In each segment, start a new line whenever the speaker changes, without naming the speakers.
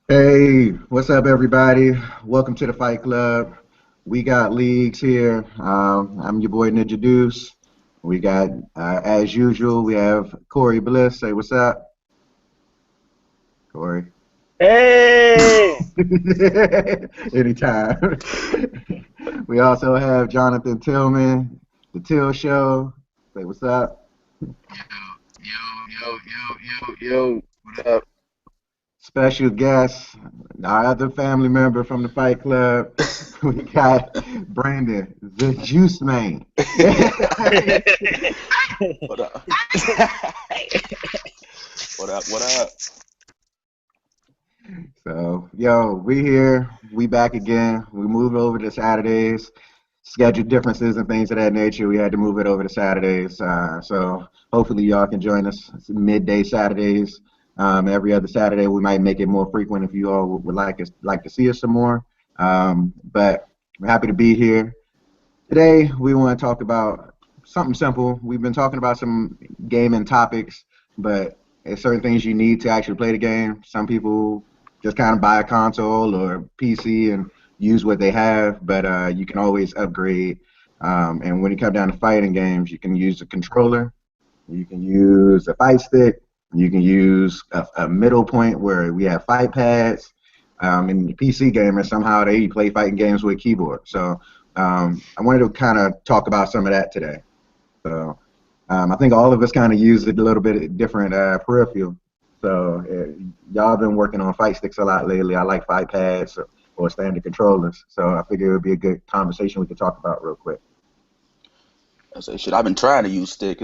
Hey, what's up, everybody? Welcome to the Fight Club. We got leagues here. I'm your boy Ninja Deuce. We got, as usual, we have Corey Bliss. Say what's up, Corey.
Hey!
Anytime. We also have Jonathan Tillman, the Till Show. Say what's up.
Yo, what up?
Special guest, our other family member from the Fight Club. We got Brandon, the Juice Man.
What up? What up? What up?
So, yo, we here. We back again. We moved over to Saturdays. Schedule differences and things of that nature. We had to move it over to Saturdays. So hopefully y'all can join us. It's midday Saturdays. Every other Saturday, we might make it more frequent if you all would like to see us some more. But we're happy to be here. Today, we want to talk about something simple. We've been talking about some gaming topics, but there's certain things you need to actually play the game. Some people just kind of buy a console or PC and use what they have, but you can always upgrade. And when you come down to fighting games, you can use a controller, you can use a fight stick, you can use a middle point where we have fight pads. And the PC gamers, somehow they play fighting games with a keyboard. So I wanted to kind of talk about some of that today. So I think all of us kind of use it a little bit different peripheral. So y'all been working on fight sticks a lot lately. I like fight pads or standard controllers. So I figured it would be a good conversation we could talk about real quick.
I say shit. I've been trying to use stick.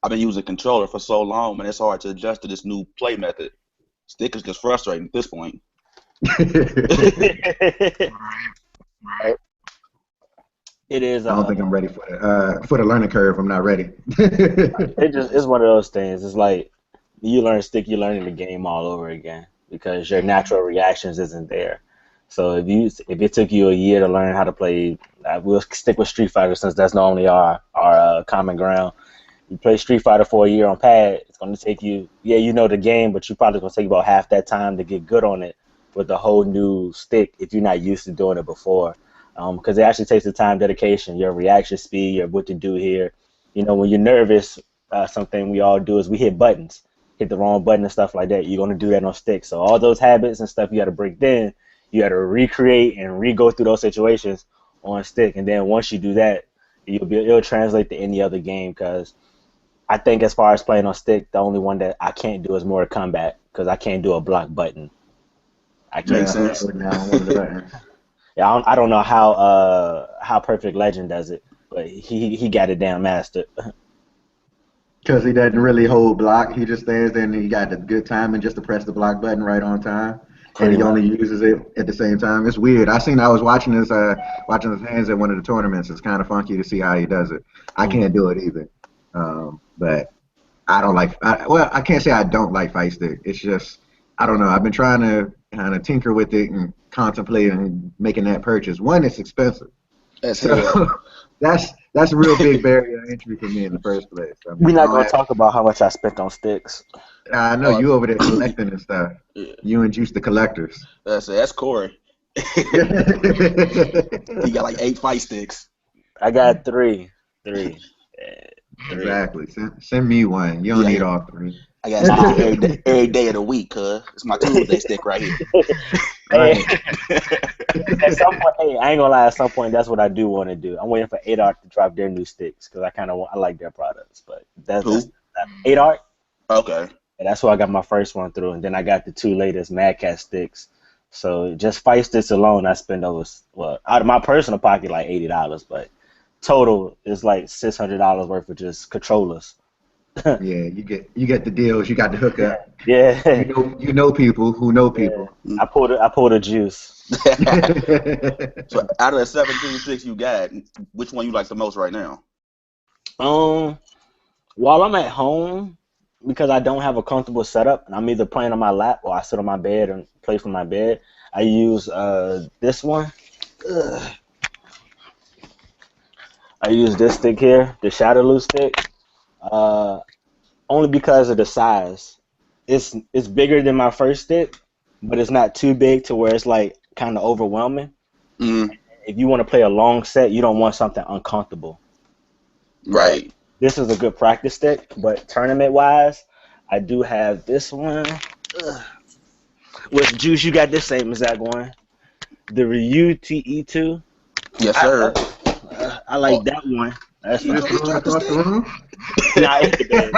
I've been using controller for so long, man. It's hard to adjust to this new play method. Stick is just frustrating at this point.
Right. It is.
I don't think I'm ready for the learning curve. I'm not ready.
It's one of those things. It's like you learn stick, you're learning the game all over again because your natural reactions isn't there. So if it took you a year to learn how to play, we'll stick with Street Fighter since that's normally our common ground. You play Street Fighter for a year on pad, it's going to take you, yeah, you know the game, but you probably going to take about half that time to get good on it with a whole new stick if you're not used to doing it before. Because it actually takes the time, dedication, your reaction speed, your what to do here. You know, when you're nervous, something we all do is we hit buttons, hit the wrong button and stuff like that. You're going to do that on stick. So all those habits and stuff you got to break in, you got to recreate and re-go through those situations on stick. And then once you do that, it'll translate to any other game because I think as far as playing on stick, the only one that I can't do is Mortal Kombat because I can't do a block button. I
Makes
can't.
sense.
Yeah, I don't know how Perfect Legend does it, but he got it down mastered.
Because he doesn't really hold block. He just stands there and he got the good timing just to press the block button right on time. And
Pretty
he
much.
only uses it at the same time. It's weird. I was watching his hands at one of the tournaments. It's kind of funky to see how he does it. I
Mm.
can't do it either. But I don't like. Well, I can't say I don't like fight stick. It's just I don't know. I've been trying to kind of tinker with it and contemplate and making that purchase. One, it's expensive,
That's hell.
so that's a real big barrier to entry for me in the first place. I
We're
mean, I
not
don't
gonna
have.
talk about how much I spent on sticks.
I know
Oh,
you over there collecting and stuff.
yeah.
You and Juice the collectors.
That's Corey. He got like 8 fight sticks.
I got three, yeah, three.
Exactly. Send me one. You don't
Yeah,
need all three.
I got a stick every day of the week, cuz. It's my Tuesday stick right here.
Hey,
Right.
at some point, hey, I ain't gonna lie. At some point, that's what I do want to do. I'm waiting for 8 Art to drop their new sticks because I like their products. But that's
Who?
8 Art.
Okay.
And that's why I got my first one through, and then I got the two latest Mad Cat sticks. So just fight sticks alone, I spend out of my personal pocket like $80, but total is like $600 worth of just controllers.
Yeah, you get the deals. You got the
Yeah,
hookup.
yeah,
You know people who know
yeah.
people.
I pulled a juice.
So out of the 17 sticks you got, which one you like the most right now?
Um, while I'm at home, because I don't have a comfortable setup, and I'm either playing on my lap or I sit on my bed and play from my bed, I use this one. Ugh. I use this stick here, the Shadowloo stick, uh, only because of the size. it's bigger than my first stick, but it's not too big to where it's like kind of overwhelming.
Mm,
If you want to play a long set, you don't want something uncomfortable.
right.
This is a good practice stick, but tournament wise, I do have this one. Ugh. With Juice, you got this same exact one. The Ryu TE2.
Yes,
I,
sir.
I like that one. That's
You
fine.
just throw it across the room?
Nah, it hit the bed.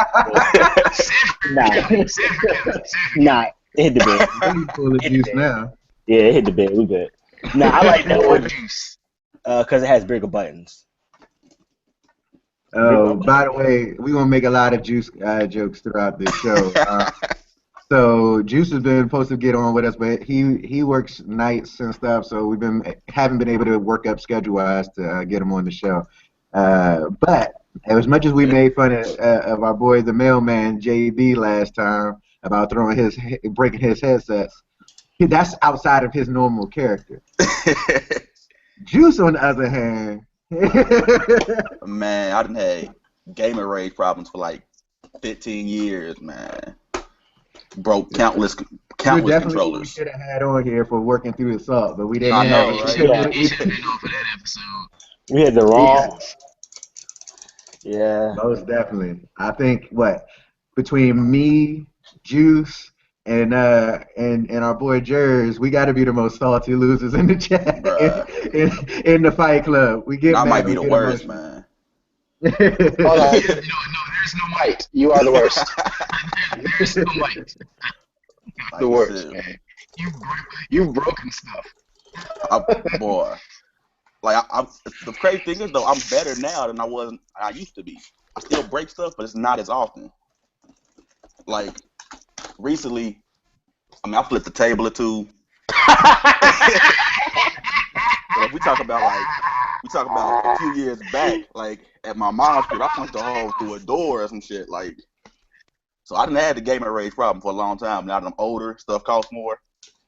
Nah, it hit the bed.
Really full of
Hit the
juice
bed.
now.
Yeah, it hit the bed. We good. Nah, I like that
More
one
juice.
because it has bigger buttons. Bigger
Oh, by the
buttons.
way, we're gonna make a lot of juice jokes throughout this show. So Juice has been supposed to get on with us, but he works nights and stuff, so we haven't been able to work up schedule wise to get him on the show. But as much as we made fun of our boy the mailman JB last time about breaking his headsets, that's outside of his normal character. Juice, on the other hand,
Man, I done had gamer rage problems for like 15 years, man. Broke countless
you're
countless
definitely who we
controllers.
should have had on here for working through the salt, but we didn't
I
have
know,
it.
right?
Yeah,
He should have been on for that episode.
we had the
Yeah,
wrong. Yeah.
most definitely. I think between me, Juice, and our boy Jers, we got to be the most salty losers in the chat
Bruh.
in the Fight Club. We get
I might
mad,
be
we
the
get
worst,
emotional.
man.
Hold on. No, there's no might. You are the worst. There's no might.
Like,
The worst,
shit.
man. You've broken stuff.
Boy. Like, the crazy thing is, though, I'm better now than I used to be. I still break stuff, but it's not as often. Like, recently, I mean, I flipped the table or two. So if we talk about a few years back, like at my mom's crib, I punched a hole through a door or some shit. Like, so I didn't have the gamer rage problem for a long time. Now that I'm older, stuff costs more.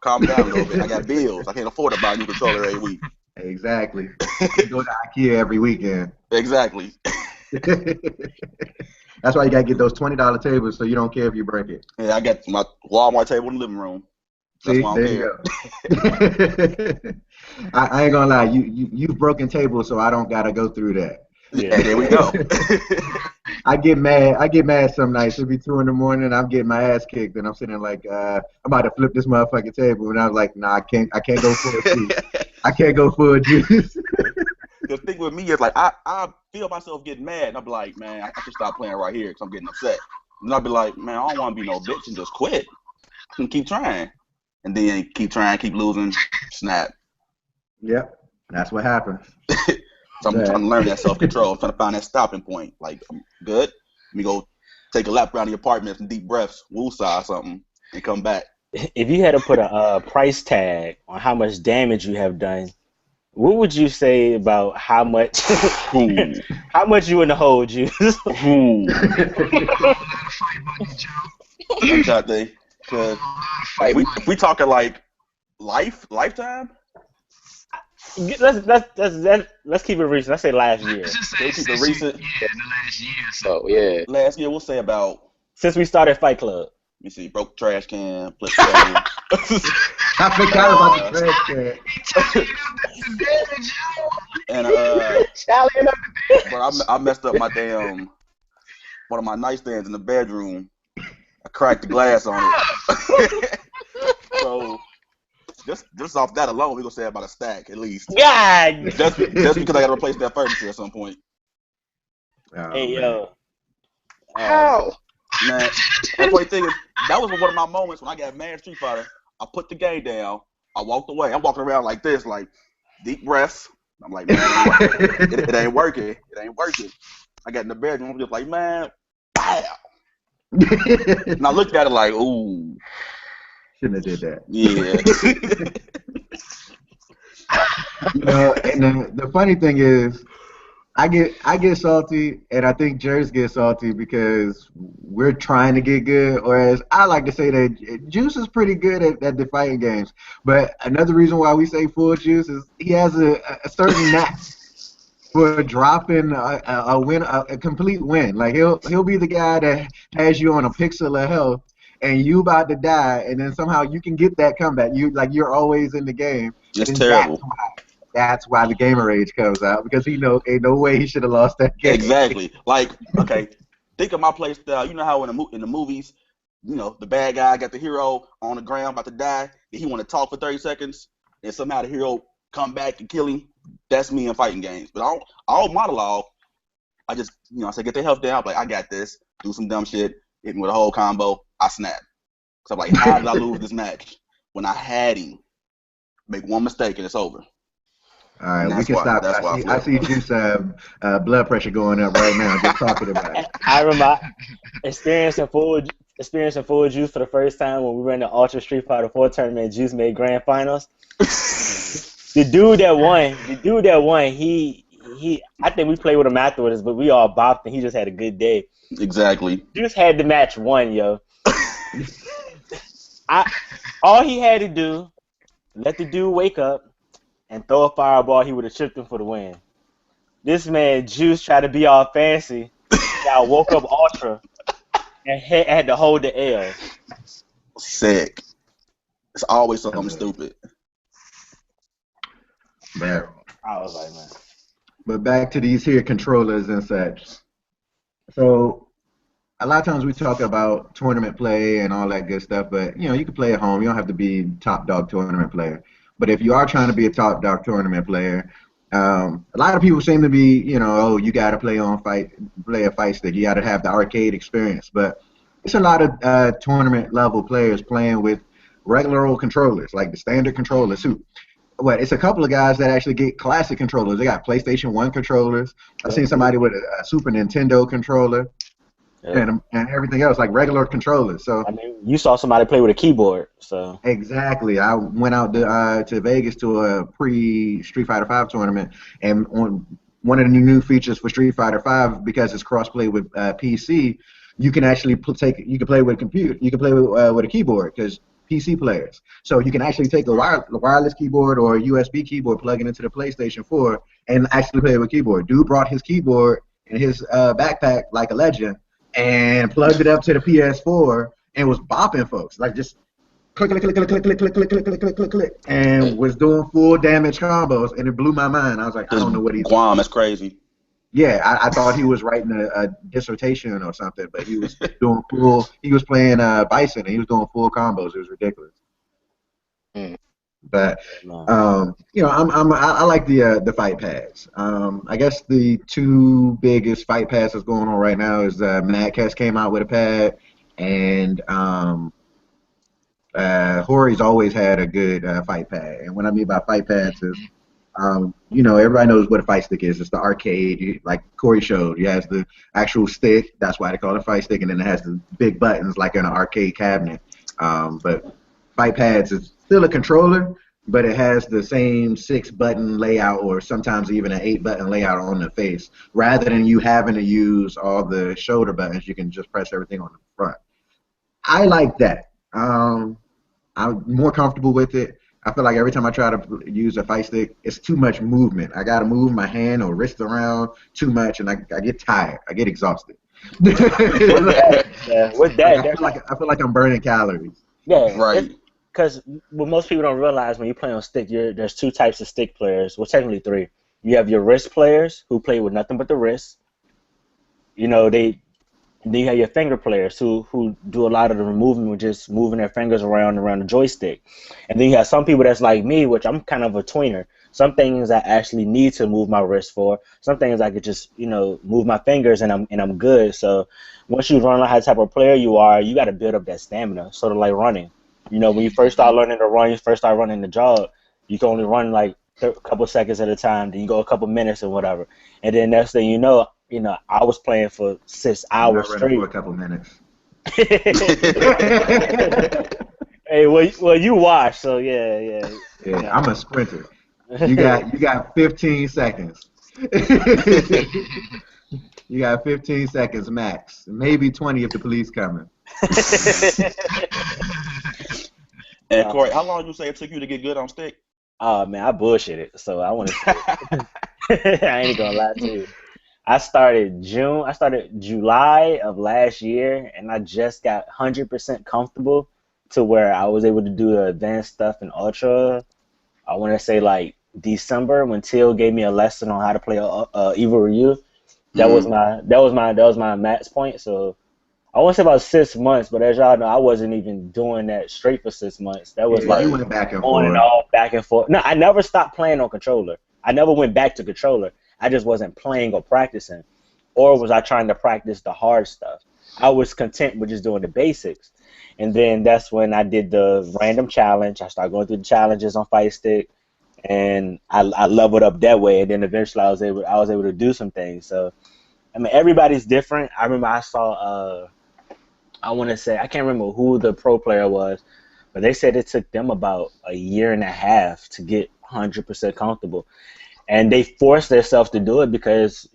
Calm down a little bit. I got bills. I can't afford to buy a new controller every week.
Exactly. We go to IKEA every weekend.
Exactly.
That's why you gotta get those $20 tables so you don't care if you break it.
Yeah, I got my Walmart table in the living room. That's
See,
why I
there
don't
you
care.
go. I ain't gonna lie, you've broken tables, so I don't gotta go through that.
Yeah, there we go.
I get mad some nights. It'll be 2 in the morning, I'm getting my ass kicked, and I'm sitting like, I'm about to flip this motherfucking table, and I was like, nah, I can't go for a juice. I can't go for a juice.
The thing with me is like I feel myself getting mad, and I'm like, man, I should stop playing right here because I'm getting upset. And I'll be like, man, I don't want to be no bitch and just quit. And keep trying, and then keep trying, keep losing, snap.
Yep, that's what happens.
So I'm trying to learn that self-control. I'm trying to find that stopping point. Like, I'm good. Let me go take a lap around the apartment, some deep breaths, woosah or something, and come back.
If you had to put a price tag on how much damage you have done, what would you say about how much how much you in the hole, Juice?
I'm trying to think. 'Cause if we talking like lifetime,
Let's keep it recent. Let's say last year.
Let's just
They
say
keep it
since
recent.
in the last year or so, yeah.
last year we'll say about.
Since we started Fight Club.
Let me see, broke the trash can, flipped the table.
I forgot about the trash can.
And
Tallying up the damage.
but I messed up my damn one of my nightstands in the bedroom. I cracked the glass on it. So just off that alone, we gonna say about a stack at least.
Yeah.
Just because I gotta replace that furniture at some point.
Oh,
Hey
man.
yo.
How?
Man, the funny thing is that was one of my moments when I got mad at Street Fighter. I put the game down. I walked away. I'm walking around like this, like deep breaths. I'm like, man, it ain't working. It ain't working. I got in the bedroom. I'm just like, man, bam. And I looked at it like, ooh,
Shouldn't have did that.
yeah.
And the funny thing is, I get salty, and I think Jers gets salty because we're trying to get good. Whereas I like to say that Juice is pretty good at the fighting games. But another reason why we say full Juice is he has a certain knack for dropping a complete win. Like he'll be the guy that has you on a pixel of health, and you about to die, and then somehow you can get that comeback. You're always in the game.
It's
Then
terrible.
that's why the gamer rage comes out, because ain't no way he should have lost that game.
Exactly. Like, okay, think of my play style. You know how in the movies, the bad guy got the hero on the ground about to die, and he want to talk for 30 seconds, and somehow the hero come back and kill him. That's me in fighting games. But all monologue, I just, I say get their health down. I'm like, I got this. Do some dumb shit. Hit me with a whole combo. I snap. So I'm like, how did I lose this match when I had him? Make one mistake and it's over.
All right, we can stop. I see Juice blood pressure going up right now just talking about it.
I remember experiencing full Juice for the first time when we were in the Ultra Street Fighter 4 tournament. Juice made grand finals. The dude that won, he I think we played with him afterwards, but we all bopped and he just had a good day.
Exactly.
Juice had the match won, yo. All he had to do, let the dude wake up and throw a fireball, he would have chipped him for the win. This man, Juice, tried to be all fancy. Y'all woke up Ultra and had to hold the L.
Sick. It's always something stupid.
Man.
I was like, man.
But back to these here controllers and such. So a lot of times we talk about tournament play and all that good stuff, but you can play at home. You don't have to be top dog tournament player. But if you are trying to be a top dog tournament player, a lot of people seem to be, you got to play a fight stick. You got to have the arcade experience. But it's a lot of tournament level players playing with regular old controllers, like the standard controllers. It's a couple of guys that actually get classic controllers. They got PlayStation 1 controllers. I've seen somebody with a Super Nintendo controller. Yeah. And everything else, like regular controllers. So
I mean, you saw somebody play with a keyboard, so
exactly. I went out to Vegas to a pre-Street Fighter V tournament, and on one of the new features for Street Fighter V, because it's crossplay with PC, you can actually play with a computer. You can play with a keyboard, because PC players. So you can actually take a wireless keyboard or a USB keyboard, plug it into the PlayStation 4, and actually play with a keyboard. Dude brought his keyboard in his backpack like a legend, and plugged it up to the PS4 and was bopping folks, like just click, click, click, click, click, click, click, click, click, click, click, click, click, and was doing full damage combos, and it blew my mind. I was like, I don't know what he's
doing. That's crazy.
Yeah, I thought he was writing a dissertation or something, but he was doing full. He was playing Bison, and he was doing full combos. It was ridiculous. But I like the fight pads. I guess the two biggest fight pads that's going on right now is Mad Catz came out with a pad, and Hori's always had a good fight pad. And what I mean by fight pads is, everybody knows what a fight stick is. It's the arcade, like Corey showed. It has the actual stick. That's why they call it a fight stick, and then it has the big buttons like in an arcade cabinet. But fight pads is still a controller, but it has the same 6-button layout, or sometimes even an 8-button layout on the face. Rather than you having to use all the shoulder buttons, you can just press everything on the front. I like that. I'm more comfortable with it. I feel like every time I try to use a fight stick, it's too much movement. I got to move my hand or wrist around too much, and I get tired. I get exhausted.
With that,
I feel like I'm burning calories.
Yeah,
right.
Because what most people don't realize when you play on stick, there's two types of stick players. Well, technically three. You have your wrist players who play with nothing but the wrist. Then you have your finger players who do a lot of the movement with just moving their fingers around the joystick. And then you have some people that's like me, which I'm kind of a tweener. Some things I actually need to move my wrist for. Some things I could just move my fingers and I'm good. So once you learn how type of player you are, you got to build up that stamina. Sort of like running. When you first start learning to run, you first start running the jog, you can only run like a couple seconds at a time. Then you go a couple minutes or whatever, and then next thing you know, I was playing for 6 hours straight.
For a couple minutes.
Hey, well, you watch, so yeah.
I'm a sprinter. You got 15 seconds. You got 15 seconds max, maybe 20 if the police coming.
And Corey, how long did you say it took you to get good on stick?
Oh man, I bullshitted, so I want to. I ain't gonna lie to you. I started June. I started July of last year, and I just got 100% comfortable to where I was able to do the advanced stuff in Ultra. I want to say like December when Till gave me a lesson on how to play Evil Ryu. That was my max point. So I want to say about 6 months, but as y'all know, I wasn't even doing that straight for 6 months. That was
Yeah, you
like
went back and
on and
forth.
off, back and forth. No, I never stopped playing on controller. I never went back to controller. I just wasn't playing or practicing. Or was I trying to practice the hard stuff? I was content with just doing the basics. And then that's when I did the random challenge. I started going through the challenges on Fight Stick, and I leveled up that way. And then eventually I was able to do some things. So I mean, everybody's different. I remember I saw I want to say I can't remember who the pro player was, but they said it took them about a year and a half to get 100% comfortable, and they forced themselves to do it because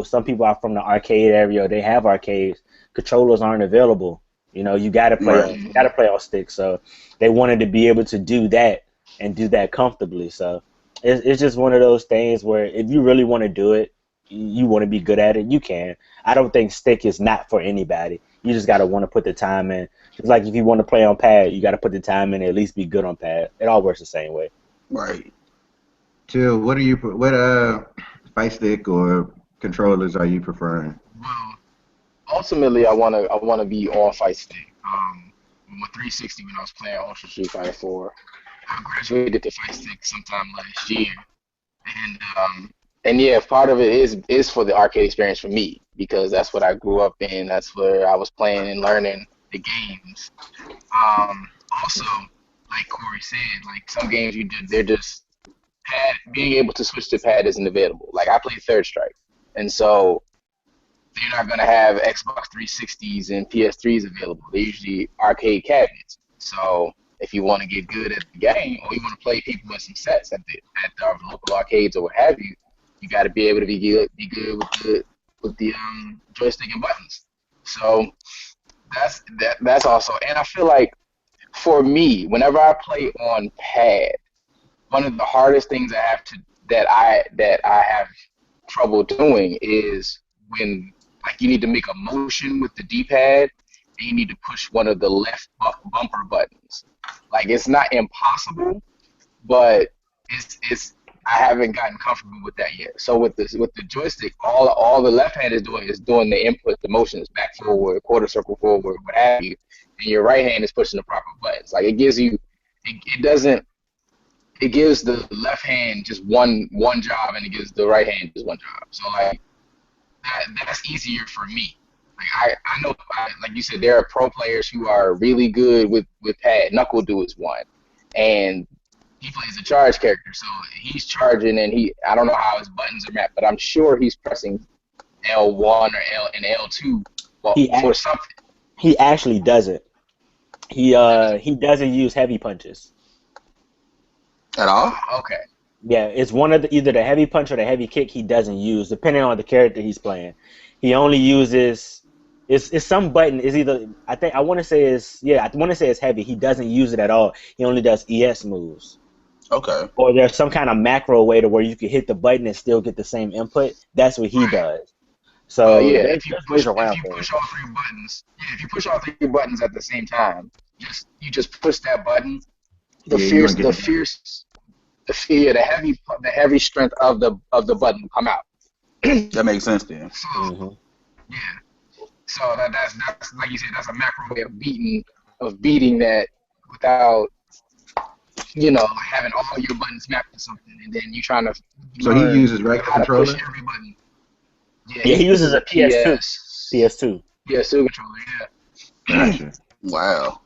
some people are from the arcade area, or they have arcades. Controllers aren't available. You got to play on
Right.
you got to play on sticks, so they wanted to be able to do that and do that comfortably. So it's just one of those things where if you really want to do it, you want to be good at it, you can. I don't think stick is not for anybody. You just got to want to put the time in. Just like if you want to play on pad, you got to put the time in and at least be good on pad. It all works the same way.
Right.
Till, what fight stick or controllers are you preferring?
Well, ultimately, I wanna be on Fight Stick. With 360 when I was playing Ultra Street Fighter 4, I graduated to Fight Stick sometime last year, and yeah, part of it is for the arcade experience for me because that's what I grew up in. That's where I was playing and learning the games. Also, like Corey said, like some games they're just pad. Being able to switch to pad isn't available. Like I played Third Strike, and so they're not gonna have Xbox 360s and PS3s available. They're usually arcade cabinets. So if you want to get good at the game, or you want to play people in some sets at local arcades or what have you, you got to be able to be good with the joystick and buttons. So that's also, and I feel like for me, whenever I play on pad, one of the hardest things that I have trouble doing is when like you need to make a motion with the D-pad and you need to push one of the left bumper buttons. Like it's not impossible, but it's I haven't gotten comfortable with that yet. So with the joystick, all the left hand is doing the input, the motions back forward, quarter circle forward, what have you, and your right hand is pushing the proper buttons. Like it gives you, it doesn't. It gives the left hand just one job, and it gives the right hand just one job. So like that's easier for me. Like I know, like you said, there are pro players who are really good with pad. Knuckle Do is one, and he plays a charge character, so he's charging, and I don't know how his buttons are mapped, but I'm sure he's pressing L1 or L2
He
for
act,
something.
he actually doesn't. He doesn't use heavy punches.
At all?
Okay.
Yeah, it's one of either the heavy punch or the heavy kick he doesn't use, depending on the character he's playing. He only uses it's some button is either I want to say it's heavy. He doesn't use it at all. He only does ES moves.
Okay.
Or there's some kind of macro way to where you can hit the button and still get the same input. That's what he does. So
Yeah,
there's ways around
if you
things.
push all three buttons, if you push all three buttons at the same time, you just push that button. The
Yeah, you're
fierce,
gonna get
the
it.
fierce, the fear, the heavy strength of the button will come out.
That makes sense then.
So
Hmm.
yeah, so that's like you said, that's a macro way of beating that without having all your buttons mapped to something, and then you trying to
So he
learn
uses regular
how to push
controller?
every button. Yeah,
Yeah,
he
he uses
uses
a
a
PS2.
PS.
PS2.
PS2 controller. Yeah.
Gotcha.
Wow.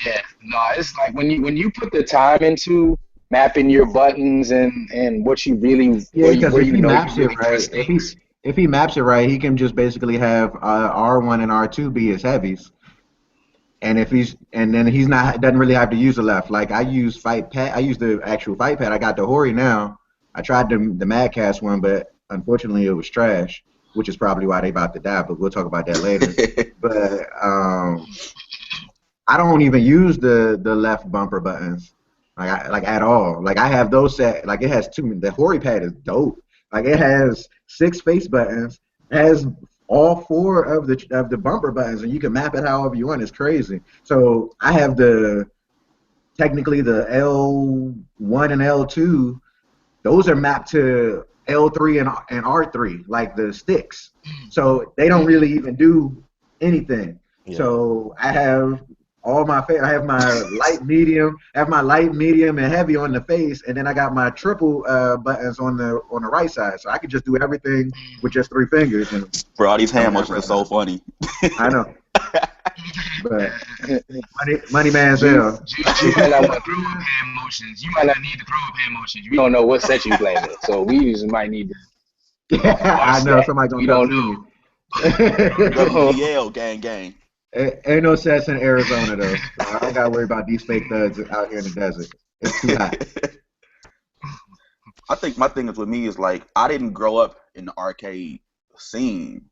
Yeah, no, it's like when you put the time into mapping your buttons and what you really
Yeah, because
where
if
you
he
know you
maps it
really
right,
press things.
if he maps it right, he can just basically have R1 and R2 be his heavies. And then he's not doesn't really have to use the left. Like I use fight pad. I use the actual fight pad. I got the Hori now. I tried the Madcast one, but unfortunately it was trash, which is probably why they about to die. But we'll talk about that later. But I don't even use the left bumper buttons like at all. Like I have those set. Like it has two. The Hori pad is dope. Like it has 6 face buttons, it has all 4 of the bumper buttons, and you can map it however you want. It's crazy. So I have technically the L1 and L2. Those are mapped to L3 and R3, like the sticks. So they don't really even do anything.
Yeah.
So I have I have my light, medium, and heavy on the face, and then I got my triple buttons on the right side. So I could just do everything with just 3 fingers. And
Bro, all these hand motions are so funny.
I know, but money man's hell.
You might not want to throw up hand motions. You might not need to throw up hand motions. We don't know what set you playing with, so we just might need to.
I know somebody gonna
we don't know.
WGL gang.
Ain't no sets in Arizona though. So I don't gotta worry about these fake thugs out here in the desert. It's too hot.
I think my thing is with me is like I didn't grow up in the arcade scene.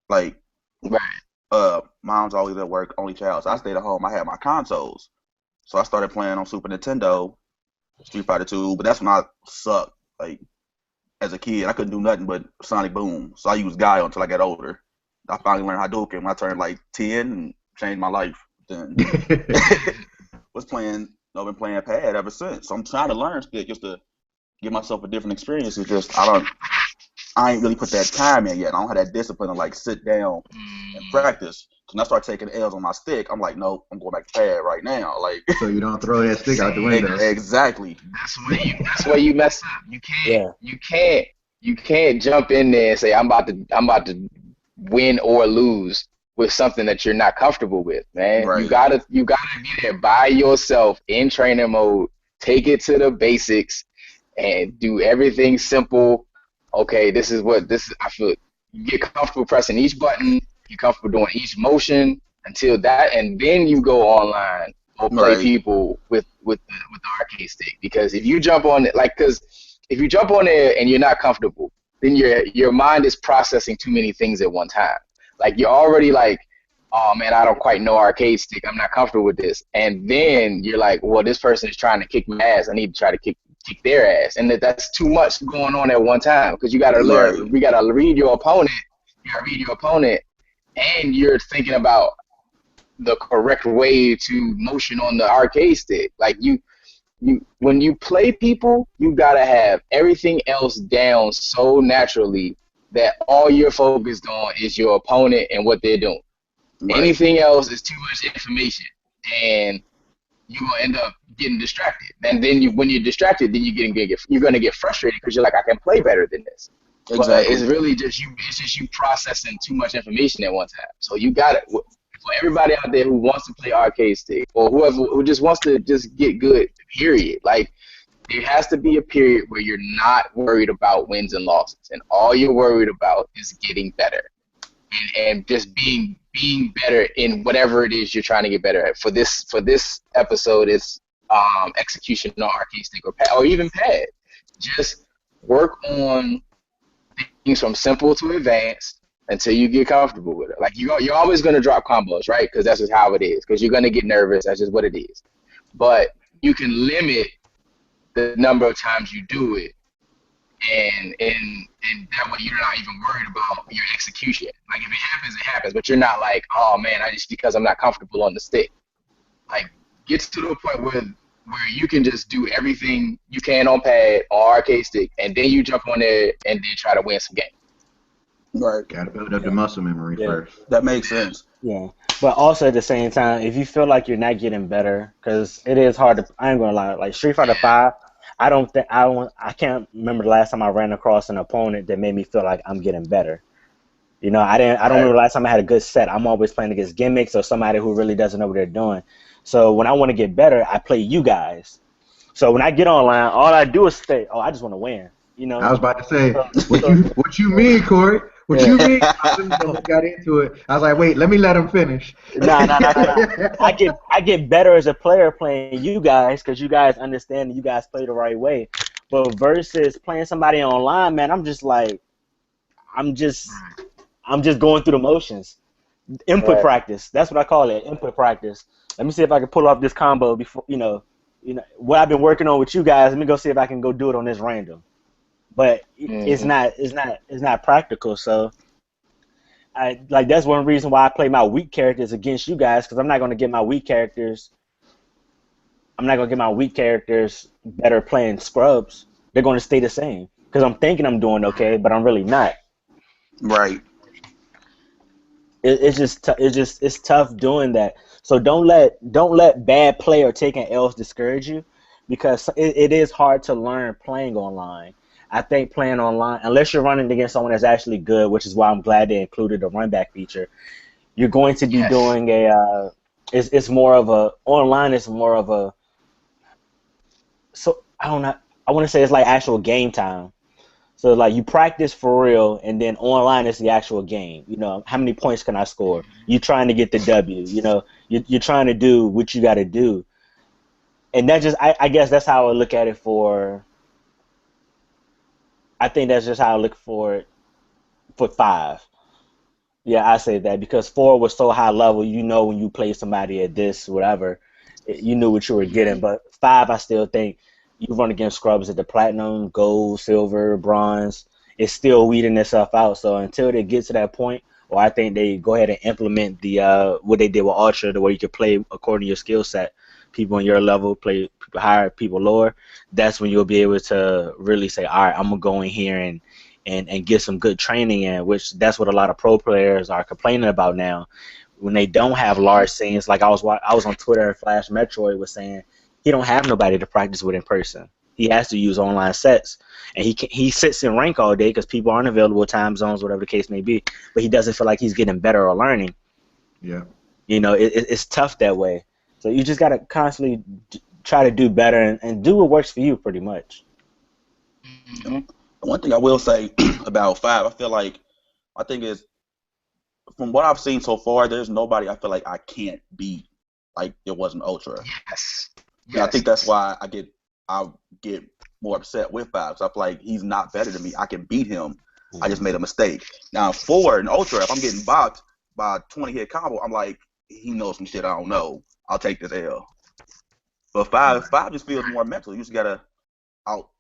Like
Right.
mom's always at work, only child. So I stayed at home. I had my consoles. So I started playing on Super Nintendo, Street Fighter 2, but that's when I sucked. Like as a kid, I couldn't do nothing but Sonic Boom. So I used Guile until I got older. I finally learned Hadouken when I turned like 10 and changed my life. Then I've been playing pad ever since. So I'm trying to learn stick just to give myself a different experience. It's just I ain't really put that time in yet. I don't have that discipline to like sit down and practice. So when I start taking L's on my stick, I'm like, nope, I'm going back to pad right now. Like
So you don't throw that stick out the window.
exactly.
That's where you mess up. You can't jump in there and say I'm about to win or lose with something that you're not comfortable with, man.
Right.
You gotta be there by yourself in trainer mode. Take it to the basics and do everything simple. Okay, this is. I feel you get comfortable pressing each button. You're comfortable doing each motion until that, and then you go online or play people with the arcade stick. Because if you jump on it, if you jump on there and you're not comfortable, then your mind is processing too many things at one time. Like you're already like, oh man, I don't quite know arcade stick. I'm not comfortable with this. And then you're like, well, this person is trying to kick my ass. I need to try to kick their ass. And that's too much going on at one time because you got to learn. We got to read your opponent. You got to read your opponent, and you're thinking about the correct way to motion on the arcade stick. Like when you play people, you gotta have everything else down so naturally that all you're focused on is your opponent and what they're doing. Right. Anything else is too much information, and you're gonna end up getting distracted. And then when you're distracted, then you're gonna get frustrated because you're like, I can play better than this. Exactly. But it's really just you. It's just you processing too much information at one time. So you got it. For everybody out there who wants to play arcade stick or who just wants to just get good, period. Like there has to be a period where you're not worried about wins and losses, and all you're worried about is getting better and just being better in whatever it is you're trying to get better at. For this episode, it's execution on arcade stick or even pad. Just work on things from simple to advanced until you get comfortable with it. Like you're always going to drop combos, right? Because that's just how it is. Because you're going to get nervous. That's just what it is. But you can limit the number of times you do it, and that way you're not even worried about your execution. Like if it happens, it happens. But you're not like, oh man, because I'm not comfortable on the stick. Like get to the point where you can just do everything you can on pad or arcade stick, and then you jump on there and then try to win some games.
Right.
Gotta build up the muscle memory first.
That makes sense.
Yeah. But also at the same time, if you feel like you're not getting better, because it is hard to, I ain't gonna lie, like Street Fighter 5, I can't remember the last time I ran across an opponent that made me feel like I'm getting better. You know, I don't remember the last time I had a good set. I'm always playing against gimmicks or somebody who really doesn't know what they're doing. So when I want to get better, I play you guys. So when I get online, all I do is say, "Oh, I just want to win." You know.
I was about to say, what you mean, Corey? What you mean? I got into it. I was like, wait, let him finish.
Nah. I get better as a player playing you guys because you guys understand and you guys play the right way. But versus playing somebody online, man, I'm just going through the motions. Input practice. That's what I call it. Input practice. Let me see if I can pull off this combo before, you know what I've been working on with you guys. Let me go see if I can go do it on this random. but
Hmm.
it's not practical. So I like that's one reason why I play my weak characters against you guys because I'm not gonna get my weak characters. I'm not gonna get my weak characters better playing scrubs. They're gonna stay the same because I'm thinking I'm doing okay, but I'm really not.
Right.
It's tough doing that. So don't let bad play or taking L's discourage you, because it is hard to learn playing online. I think playing online, unless you're running against someone that's actually good, which is why I'm glad they included the run back feature, you're going to be
Yes.
doing a. It's more of a online. It's more of a. So I don't know. I want to say it's like actual game time. So like you practice for real, and then online is the actual game. You know, how many points can I score? You're trying to get the W. You know, you're trying to do what you got to do, and that just I guess that's how I look at it for. I think that's just how I look for it for five. Yeah, I say that because four was so high level. You know, when you play somebody at this whatever, you knew what you were getting.
Hmm.
But five, I still think you run against scrubs at the platinum, gold, silver, bronze. It's still weeding itself out. So until they get to that point, or I think they go ahead and implement the what they did with Ultra, the way you can play according to your skill set. People on your level play people higher, people lower. That's when you'll be able to really say, all right, I'm gonna go in here and get some good training in, which that's what a lot of pro players are complaining about now. When they don't have large scenes, like I was on Twitter and Flash Metroid was saying he don't have nobody to practice with in person. He has to use online sets, and he sits in rank all day because people aren't available, time zones, whatever the case may be. But he doesn't feel like he's getting better or learning.
Yeah.
You know, it's tough that way. So you just gotta constantly try to do better and do what works for you, pretty much.
Hmm.
One thing I will say about five, I feel like I think is from what I've seen so far, there's nobody I feel like I can't beat like it wasn't Ultra.
Yes.
And I think that's
Yes.
why I get more upset with five. So I feel like he's not better than me. I can beat him. I just
Mhm.
made a mistake. Now four and Ultra, if I'm getting bopped by a 20 hit combo, I'm like, he knows some shit I don't know. I'll take this L. But
Right.
five just feels more mental. You just gotta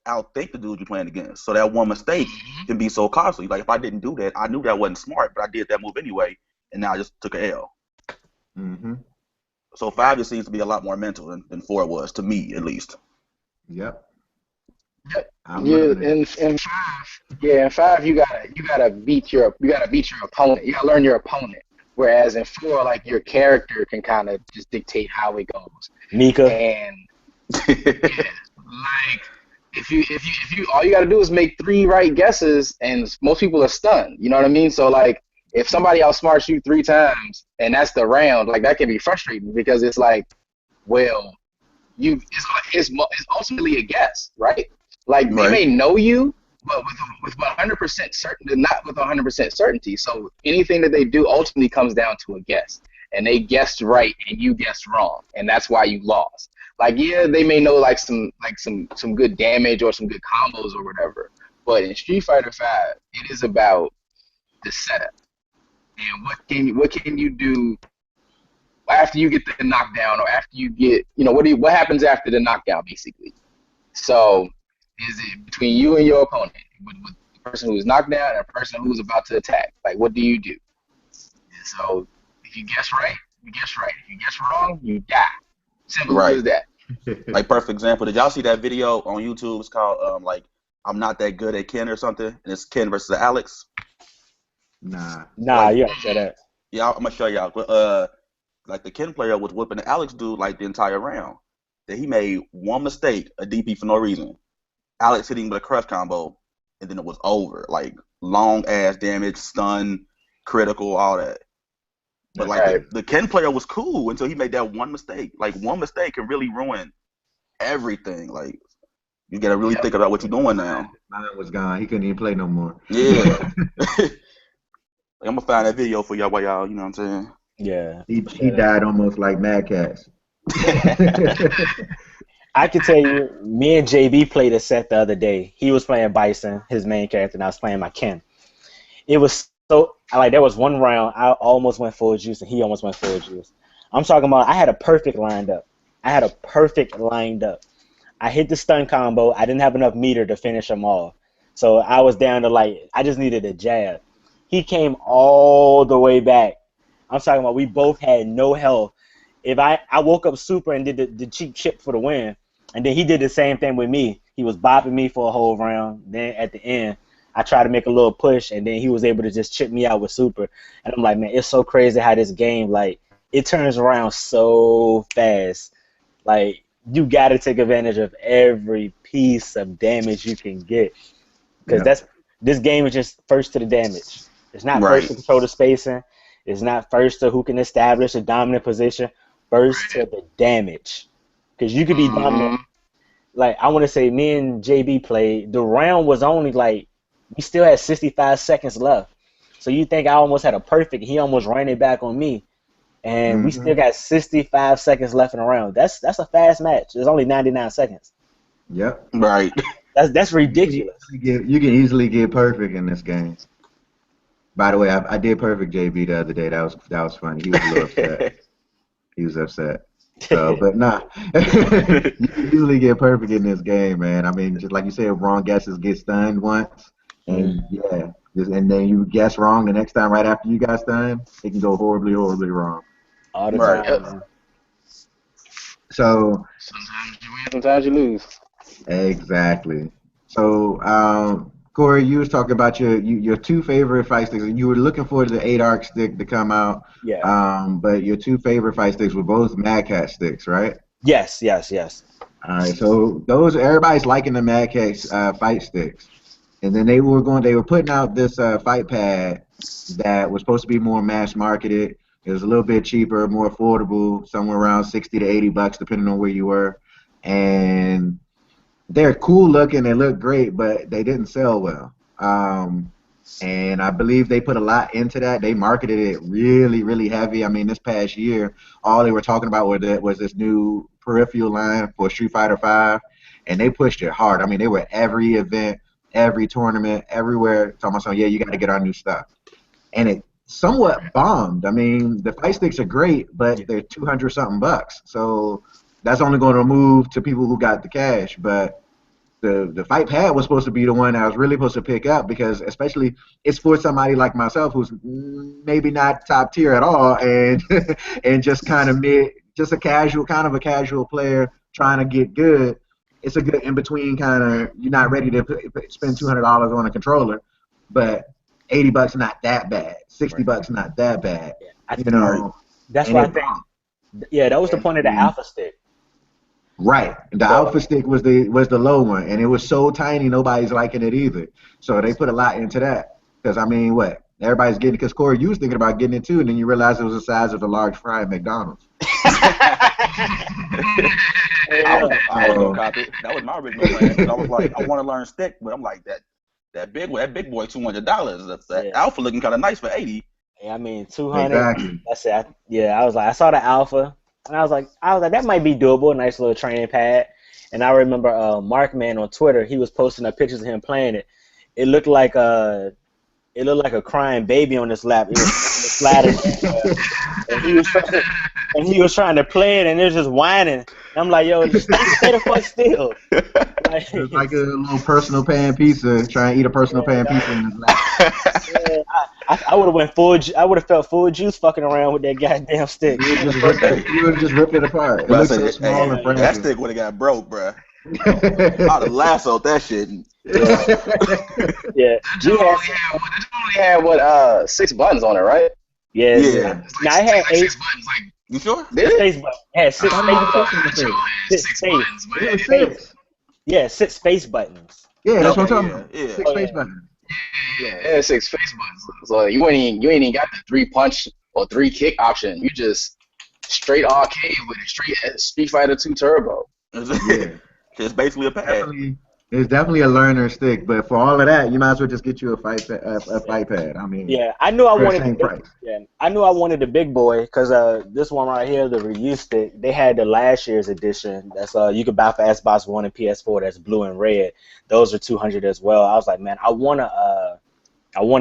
outthink the dude you're playing against. So that one mistake
Hmm.
can be so costly. Like if I didn't do that, I knew that wasn't smart, but I did that move anyway, and now I just took a L.
Mm-hmm.
So five
Right.
just seems to be a lot more mental than four was to me at least.
Yep.
Yep.
I'm
Yeah,
learning.
in five, yeah, in five you gotta beat your opponent. You gotta learn your opponent. Whereas in four, like your character can kind of just dictate how it goes.
Mika.
And yeah, like if you all you got to do is make three right guesses, and most people are stunned. You know what I mean? So like if somebody outsmarts you three times and that's the round, like that can be frustrating because it's like, well, you it's ultimately a guess, right? Like they
Right.
may know you, but with 100% certain, not with 100% certainty. So anything that they do ultimately comes down to a guess, and they guessed right and you guessed wrong, and that's why you lost. Like yeah, they may know like some good damage or some good combos or whatever, but in Street Fighter Five, it is about the setup and what can you do after you get the knockdown or after you get what happens after the knockdown basically. So is it between you and your opponent, with the person who's knocked down and a person who's about to attack? Like, what do you do? And so if you guess right, you guess right. If you guess wrong, you die. Simple
Right.
as that.
Like perfect example. Did y'all see that video on YouTube? It's called like I'm not that good at Ken or something, and it's Ken versus Alex.
Nah.
So
Nah,
like
you gotta say
Mm-hmm.
that.
yeah, I'm gonna show y'all. But like the Ken player was whipping the Alex dude like the entire round. That he made one mistake, a DP for no reason. Alex hit him with a crush combo, and then it was over. Like long ass damage, stun, critical, all that. But
That's
like
Right.
crazy.
the Ken player was cool until he made that one mistake. Like one mistake can really ruin everything. Like you gotta really
Yep.
think about what you're
Yeah, his
doing
mind,
now.
his mind was gone. He couldn't even play no more.
Yeah. I'm gonna find that video for y'all while y'all, you know what I'm
Yeah,
He
appreciate it.
died almost like Mad Catz.
saying?
I can tell you, me and JB played a set the other day. He was playing Bison, his main character, and I was playing my Ken. It was so like there was one round I almost went full juice and he almost went full juice. I'm talking about I had a perfect lined up. I had a perfect lined up. I hit the stun combo. I didn't have enough meter to finish him off. So I was down to like I just needed a jab. He came all the way back. I'm talking about we both had no health. If I woke up super and did the cheap chip for the win, and then he did the same thing with me. He was bopping me for a whole round. Then at the end, I tried to make a little push, and then he was able to just chip me out with super. And I'm like, man, it's so crazy how this game, like, it turns around so fast. Like, you got to take advantage of every piece of damage you can get. Because
Yeah.
this game is just first to the damage. It's not
Right.
first to control the spacing. It's not first to who can establish a dominant position. First to the damage. Because you could be dominant. Like, I want to say me and JB played. The round was only like, we still had 65 seconds left. So you think I almost had a perfect. He almost ran it back on me. And we still got 65 seconds left in the round. That's a fast match. There's only 99 seconds.
Yep.
Right.
That's ridiculous.
You can easily get perfect in this game. By the way, I did perfect JB the other day. That was funny. He was a little upset. He was upset. So, but nah, you can easily get perfect in this game, man. I mean, just like you said, wrong guesses get stunned once, and and then you guess wrong the next time right after you got stunned, it can go horribly, horribly wrong.
All the
Right.
time. Man.
So
Sometimes you win, sometimes you lose.
exactly. So, Corey, you was talking about your two favorite fight sticks. You were looking for the 8-arc stick to come out.
Yeah.
But your two favorite fight sticks were both Mad Cat sticks, right?
Yes.
All right. So everybody's liking the Mad Cat fight sticks, and then they were putting out this fight pad that was supposed to be more mass marketed. It was a little bit cheaper, more affordable, somewhere around $60 to $80, depending on where you were, and they're cool looking, they look great, but they didn't sell well. And I believe they put a lot into that. They marketed it really, really heavy. I mean, this past year, all they were talking about was this new peripheral line for Street Fighter V, and they pushed it hard. I mean, they were at every event, every tournament, everywhere talking about, yeah, you got to get our new stuff. And it somewhat bombed. I mean, the fight sticks are great, but they're 200 something bucks. So that's only going to move to people who got the cash. But the fight pad was supposed to be the one I was really supposed to pick up, because especially it's for somebody like myself who's maybe not top tier at all, and and just kind of just a casual player trying to get good. It's a good in between kind of. You're not ready to spend $200 on a controller, but $80 not that bad. $60 not that bad. You know,
That's
and
why I
it
think.
bombed.
Yeah, that was the point of the Alpha Stick.
Right. The Alpha Stick was the low one, and it was so tiny nobody's liking it either. So they put a lot into that. Because I mean, what everybody's getting? Because Corey, you was thinking about getting it too, and then you realized it was the size of a large fry at McDonald's.
I was gonna copy it. That was my original plan. 'Cause I was like, I want to learn stick, but I'm like that big boy, $200. That Alpha looking kind of nice for 80.
Yeah, I mean 200.
Exactly.
That's it. I was like, I saw the Alpha, and I was like, that might be doable. Nice little training pad. And I remember Markman on Twitter, he was posting up pictures of him playing it. It looked like a crying baby on his lap. It was sliding, and he was trying to play it, and it was just whining. And I'm like, yo, just stay the fuck still.
It was like a little personal pan pizza, trying to eat a personal pan pizza in his lap.
I would have went full. I would have felt full juice fucking around with that goddamn stick.
You would have just ripped it apart. It looks so small and fragile.
That stick would have got broke, bro. I'd have lassoed that shit.
Yeah.
You only had what 6 buttons on it, right?
Yeah. Now I had 8.
6 buttons, like
You sure?
Space buttons. It had 6
six buttons, but
It was 6.
Yeah, 6 space buttons.
Yeah, that's what I'm talking about.
Yeah.
6 space buttons.
yeah, 6 face buttons. So you ain't even got the 3 punch or 3 kick option. You just straight arcade with it, straight Street Fighter 2 Turbo.
Yeah.
It's basically a pad.
It's definitely a learner stick, but for all of that, you might as well just get you a fight pad. I mean,
Yeah, I knew I wanted.
same price.
Yeah, I knew I wanted the big boy because this one right here, the reuse stick, they had the last year's edition. That's you could buy for Xbox One and PS4. That's blue and red. Those are 200 as well. I was like, man, I wanna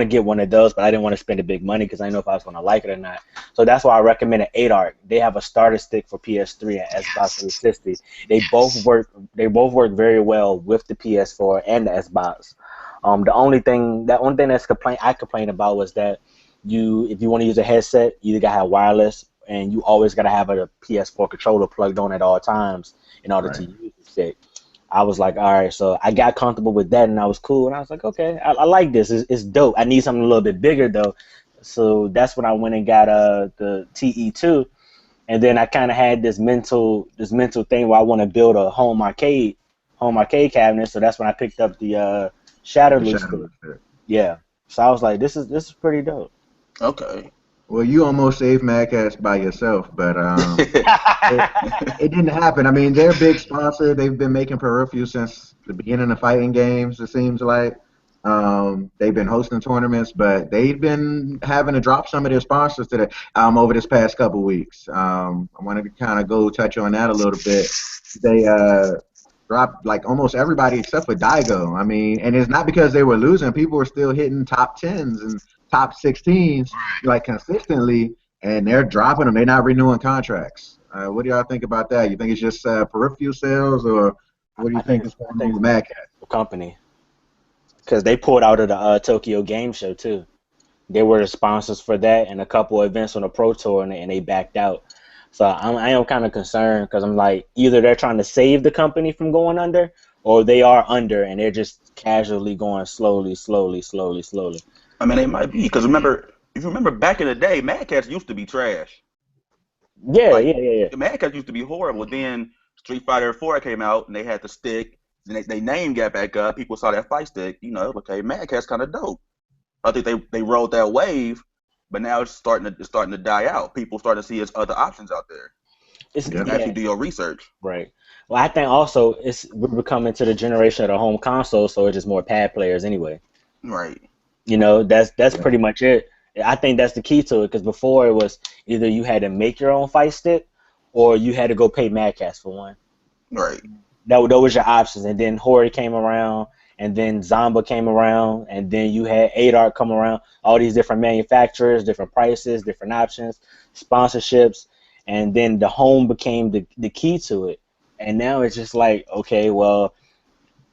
get one of those, but I didn't want to spend the big money because I didn't know if I was gonna like it or not. So that's why I recommended 8-Arc. They have a starter stick for PS3 and Xbox 360. They both work very well with the PS4 and the Xbox. The only thing I complained about was that if you want to use a headset, you either gotta have wireless, and you always gotta have a PS4 controller plugged on at all times in order to
Right.
use the stick. I was like, all right, so I got comfortable with that, and I was cool, and I was like, okay, I like this. It's dope. I need something a little bit bigger though, so that's when I went and got the TE2, and then I kind of had this mental thing where I want to build a home arcade cabinet. So that's when I picked up the
The
Shatterloo
shadow
stick.
left there.
Yeah. So I was like, this is pretty dope.
Okay.
Well, you almost saved Mad Cats by yourself, but it, it didn't happen. I mean, they're a big sponsor. They've been making peripherals since the beginning of fighting games, it seems like. They've been hosting tournaments, but they've been having to drop some of their sponsors to over this past couple weeks. I wanted to kind of go touch on that a little bit. They dropped like almost everybody except for Daigo. I mean, and it's not because they were losing. People were still hitting top 10s and top 16s like consistently, and they're dropping them. They're not renewing contracts. What do y'all think about that? You think it's just peripheral sales, or what do you
I think
think
it's,
is
I
going on
think
with
it's
Mad Cat?
the company because they pulled out of the Tokyo Game Show too. They were the sponsors for that and a couple events on the Pro Tour, and they backed out. So I am kind of concerned because I'm like, either they're trying to save the company from going under, or they are under and they're just casually going slowly, slowly, slowly, slowly.
I mean, they might be because if you remember back in the day, Mad Cats used to be trash.
Yeah,
Like
yeah, yeah, yeah.
Mad Cats used to be horrible. Then Street Fighter 4 came out and they had the stick. Then they name got back up. People saw that fight stick. Okay, Mad Cat's kind of dope. I think they rode that wave, but now it's starting to die out. People starting to see there's other options out there.
It's
If you
Yep.
actually
yeah,
do your research,
right. Well, I think also we're becoming to the generation of the home console, so it's just more pad players anyway.
right,
That's
Yeah.
pretty much it. I think that's the key to it because before it was either you had to make your own fight stick or you had to go pay Madcast for one.
right,
That was your options, and then Hori came around, and then Zomba came around, and then you had Adark come around. All these different manufacturers, different prices, different options, sponsorships, and then the home became the key to it. And now it's just like, okay, well,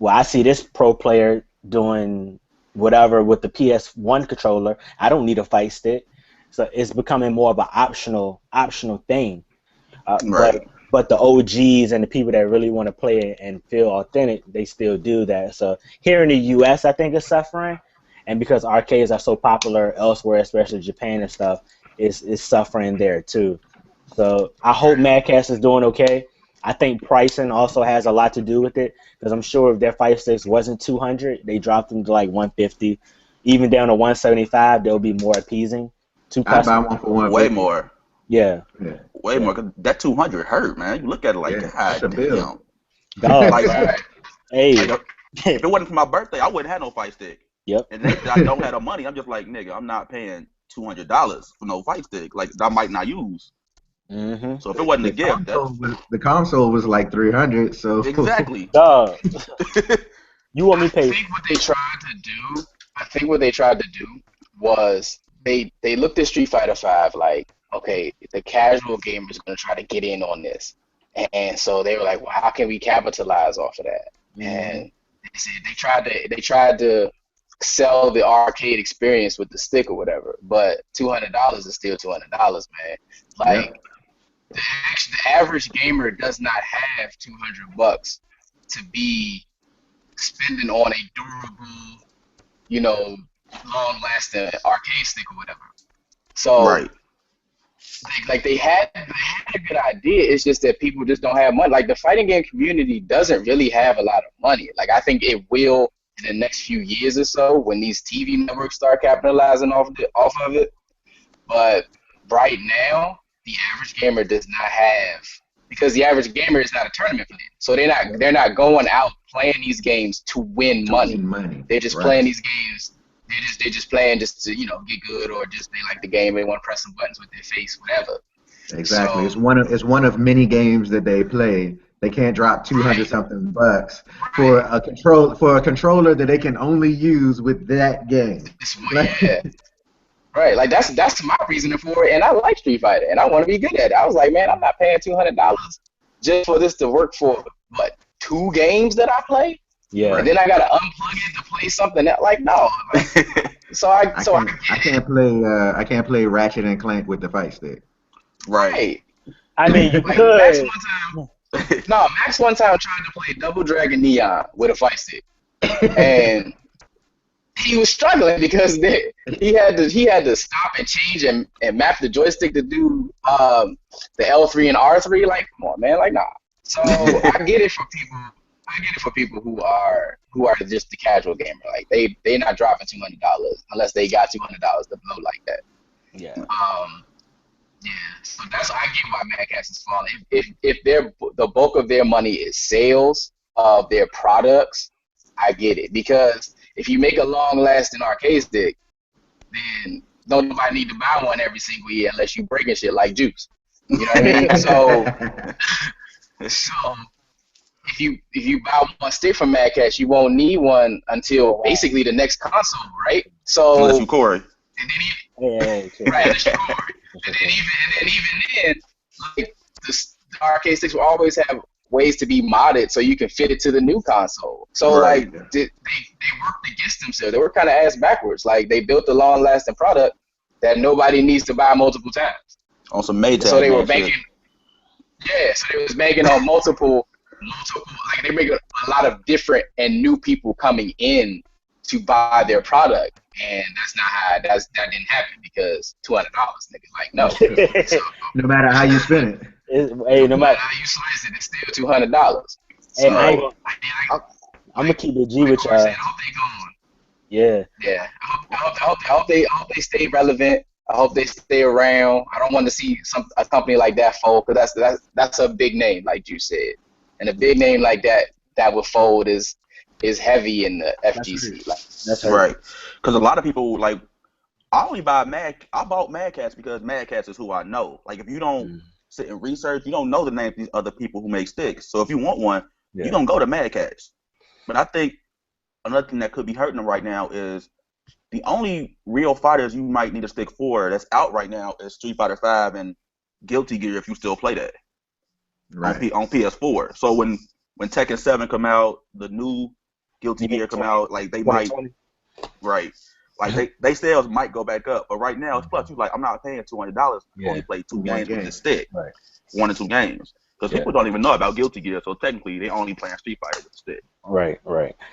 I see this pro player doing whatever with the PS1 controller. I don't need a fight stick, so it's becoming more of an optional thing. Uh,
right.
but but the OGs and the people that really want to play it and feel authentic, they still do that. So here in the U.S., I think it's suffering, and because arcades are so popular elsewhere, especially Japan and stuff, is suffering there too. So I hope Madcast is doing okay. I think pricing also has a lot to do with it because I'm sure if their fight sticks wasn't 200, they dropped them to like 150, even down to 175. They'll be more appeasing to
I'd buy
customers.
one for
Way
150.
more,
Yeah,
Yeah,
way
yeah,
more. 'Cause that 200 hurt, man. You look at it like,
yeah, that's
God
a bill.
damn.
dog.
Like,
Right.
like
Hey,
if it wasn't for my birthday, I wouldn't have no fight stick.
yep.
And they I don't have the money. I'm just like, nigga, I'm not paying $200 for no fight stick. Like I might not use.
Hmm.
So if it wasn't a
The
gift,
console was the console was like 300. So
exactly.
Dog, you want me to
I
pay?
think what they tried to do, I think what they tried to do was they looked at Street Fighter Five like, okay, the casual gamer is going to try to get in on this, and so they were like, well, how can we capitalize off of that?
Hmm.
And they said they tried to sell the arcade experience with the stick or whatever, but $200 is still $200, man.
yep,
Like the average gamer does not have $200 to be spending on a durable, you know, long lasting arcade stick or whatever. So
Right.
they had a good idea. It's just that people just don't have money. Like the fighting game community doesn't really have a lot of money. Like I think it will in the next few years or so when these TV networks start capitalizing off of it. But right now, the average gamer does not have because the average gamer is not a tournament fan. So
yep.
they're not going out playing these games to win
To
money.
win money.
They're just
Right.
playing these games. They're just playing just to get good or just they like the game. They want to press some buttons with their face, whatever.
Exactly.
So
It's one of many games that they play. They can't drop 200
right,
something bucks for
right.
a controller that they can only use with that game.
This one,
Like,
yeah, right. Like that's my reasoning for it. And I like Street Fighter, and I want to be good at it. I was like, man, I'm not paying $200 just for this to work for what 2 games that I play.
Yeah.
And then I gotta unplug it to play something else. Like no, like,
I can't play Ratchet and Clank with the fight stick.
right.
I mean, you
Like Max
could.
one time. No, Max one time tried to play Double Dragon Neon with a fight stick, and he was struggling because he had to stop and change and map the joystick to do the L3 and R3. Like, come on, man, like nah. So I get it for people. I get it for people who are just the casual gamer. Like they not dropping $200 unless they got $200 to blow like that.
Yeah.
Yeah. So that's I get why Mad Catz is falling. If the bulk of their money is sales of their products, I get it, because if you make a long-lasting arcade stick, then don't nobody need to buy one every single year unless you breaking shit like Juice. You know what I mean? So if you buy one stick from Mad Catz, you won't need one until basically the next console, right? So
Unless you Corey.
And then right, unless you Corey. And then even then, like the arcade sticks will always have ways to be modded so you can fit it to the new console. So
Right.
like they worked against themselves. They were kind of ass backwards. Like they built a long lasting product that nobody needs to buy multiple times.
On some Maytag.
So they were banking. Yeah, so they was banking on multiple. Like they make a lot of different and new people coming in to buy their product, and that's not how that didn't happen because $200, nigga. Like no. So,
No matter how you spin it.
No matter
how you slice it, it's still $200.
Hey,
So,
I'm gonna keep it G with y'all.
I hope they going.
Yeah.
Yeah. I hope they stay relevant. I hope they stay around. I don't want to see a company like that fold, because that's a big name, like you said, and a big name like that would fold is heavy in the FGC.
That's
right. Because a lot of people, like, I bought Mad Catz because Mad Catz is who I know. Like, if you don't sit and research, you don't know the name of these other people who make sticks. So if you want one, you don't go to Mad Catz. But I think another thing that could be hurting them right now is the only real fighters you might need a stick for that's out right now is Street Fighter V and Guilty Gear, if you still play that on PS4. So when Tekken 7 come out, the new Guilty Gear come out, like they might, right, like they sales might go back up. But right now, it's plus you like, I'm not paying $200 to only play 2 games with this stick, 1 or 2 games. Because people don't even know about Guilty Gear, so technically they only playing Street Fighter with the stick.
Right.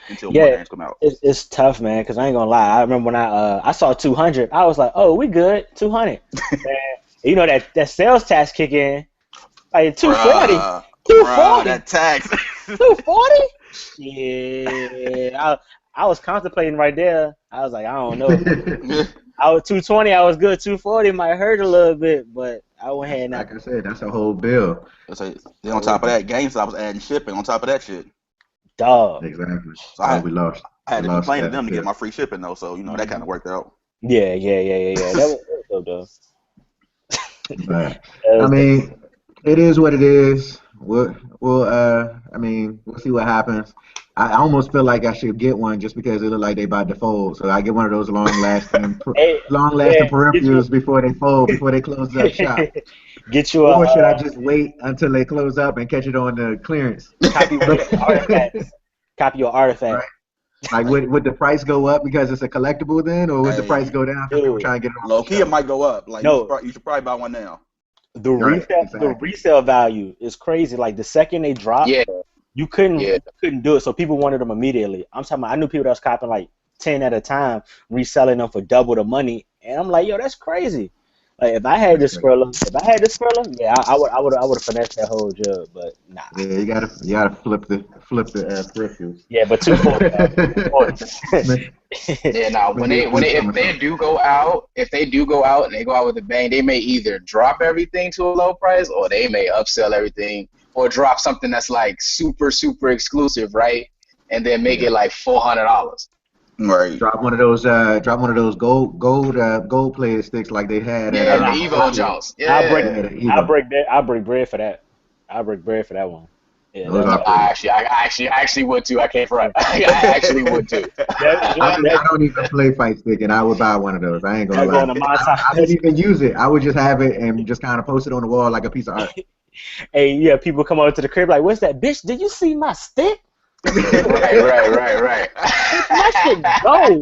Until more games come out.
It's tough, man, because I ain't gonna lie. I remember when I saw 200, I was like, oh, we good, 200. You know that sales tax kick in, like 240. 240.
That tax.
240? Yeah. I was contemplating right there. I was like, I don't know. I was 220. I was good. 240 might hurt a little bit, but I went ahead and
like I said, that's a whole bill.
Then on top of that, GameStop was adding shipping on top of that shit.
Dog.
Exactly.
So I
to
had to complain to them to get my free shipping though. So that kind of worked out.
Yeah. That was dope, though.
But, I mean, it is what it is. We'll see what happens. I almost feel like I should get one just because it look like they by default. So I get one of those long-lasting peripherals before they fold, before they close up shop.
Get you
or should I just wait until they close up and catch it on the clearance?
Copy your artifacts.
Right. Like, would the price go up because it's a collectible then, or would the price go down because people trying to get it on
low key? It might go up. Like, you should probably buy one now.
The resale value is crazy. Like the second they drop, you couldn't do it. So people wanted them immediately. I'm talking about, I knew people that was copying like 10 at a time, reselling them for double the money, and I'm like, yo, that's crazy. Like if I had this Skrilla, yeah, I would have finessed that whole jug, but nah.
Yeah, you gotta flip the peripherals.
Yeah, but 240.
Yeah, now if they do go out and they go out with a bang, they may either drop everything to a low price, or they may upsell everything, or drop something that's like super exclusive, right? And then make it like $400.
Right.
Drop one of those gold plated sticks like they had.
The Evo Jones. Yeah.
I'll break bread for that. I'll break bread for that one. Yeah,
I actually would too. I can't front. I actually would too.
I don't even play fight stick, and I would buy one of those. I ain't gonna lie. I wouldn't even use it. I would just have it and just kind of post it on the wall like a piece of art.
Hey, yeah, people come over to the crib like, "What's that, bitch? Did you see my stick?"
Right.
My shit go.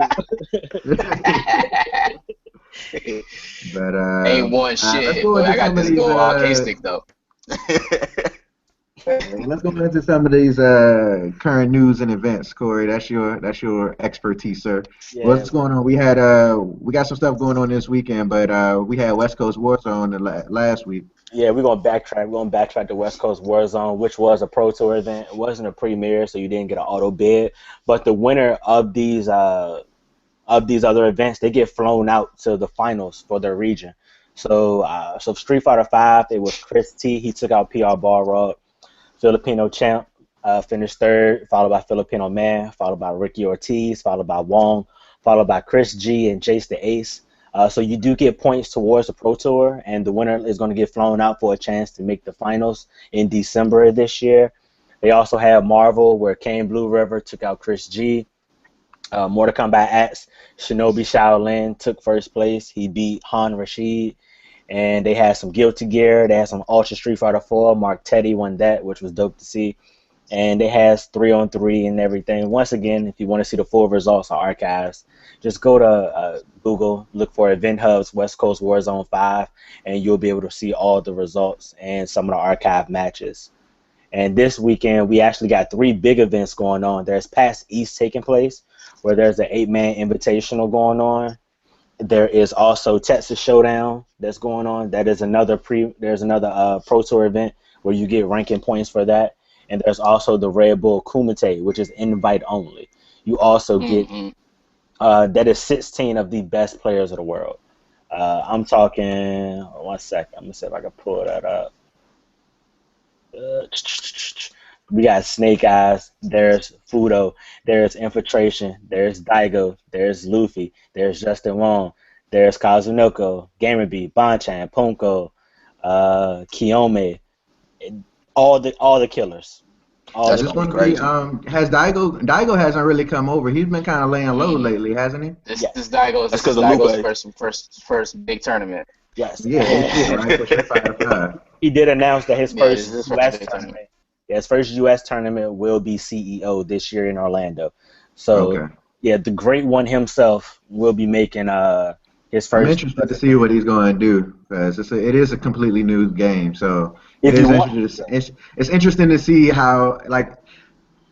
But
Ain't one
let's
shit,
go
but
into
I got
some of
this
these.
gold arcade stick though.
Let's go into some of these current news and events. Corey, that's your expertise, sir.
Yeah,
What's going on? We got some stuff going on this weekend, but we had West Coast Warzone last week.
yeah, we're gonna backtrack. We're gonna backtrack to West Coast Warzone, which was a Pro Tour event. It wasn't a premiere, so you didn't get an auto bid. But the winner of these other events, they get flown out to the finals for their region. So Street Fighter Five, it was Chris T. He took out PR Balrog. Filipino champ finished third, followed by Filipino Man, followed by Ricky Ortiz, followed by Wong, followed by Chris G and Jace the Ace. So you do get points towards the Pro Tour, and the winner is going to get flown out for a chance to make the finals in December of this year. They also have Marvel, where Kane Blue River took out Chris G. Mortal Kombat X, Shinobi Shaolin took first place. He beat Han Rashid. And they had some Guilty Gear. They had some Ultra Street Fighter 4. Mark Teddy won that, which was dope to see. And it has 3-on-3 and everything. Once again, if you want to see the full results or archives, just go to Google, look for Event Hub's West Coast Warzone 5, and you'll be able to see all the results and some of the archive matches. And this weekend, we actually got 3 big events going on. There's PAX East taking place, where there's an 8-man invitational going on. There is also Texas Showdown that's going on. That is there's another Pro Tour event where you get ranking points for that. And there's also the Red Bull Kumite, which is invite only. You also get
Hmm.
that is 16 of the best players of the world. I'm talking. One second. I'm gonna see if I can pull that up. Uh, we got Snake Eyes, there's Fudo, there's Infiltration, there's Daigo, there's Luffy, there's Justin Wong, there's Kazunoko, Gamerby, Bonchan, Punko, Kiyome, all the killers. All
That's
Is
the
this
gonna be
going to be?
crazy.
Has Daigo hasn't really come over? He's been kind of laying low
Hmm.
lately, hasn't he?
This
Yes,
this Daigo's
That's
this is
because of
Daigo's
Lupe.
first big tournament.
yes.
Yeah, this year, right? For Street Fighter Five.
He did announce that his
Yeah, this
first
is his first
U.S.
big tournament.
tournament, yeah, his first U.S. tournament will be CEO this year in Orlando. So
Okay.
yeah, the Great One himself will be making his
I'm
first
interested
U.S.
to see what
appearance.
he's going to do because it is a completely new game. So it
If you
is
want,
interesting. It's interesting to see how like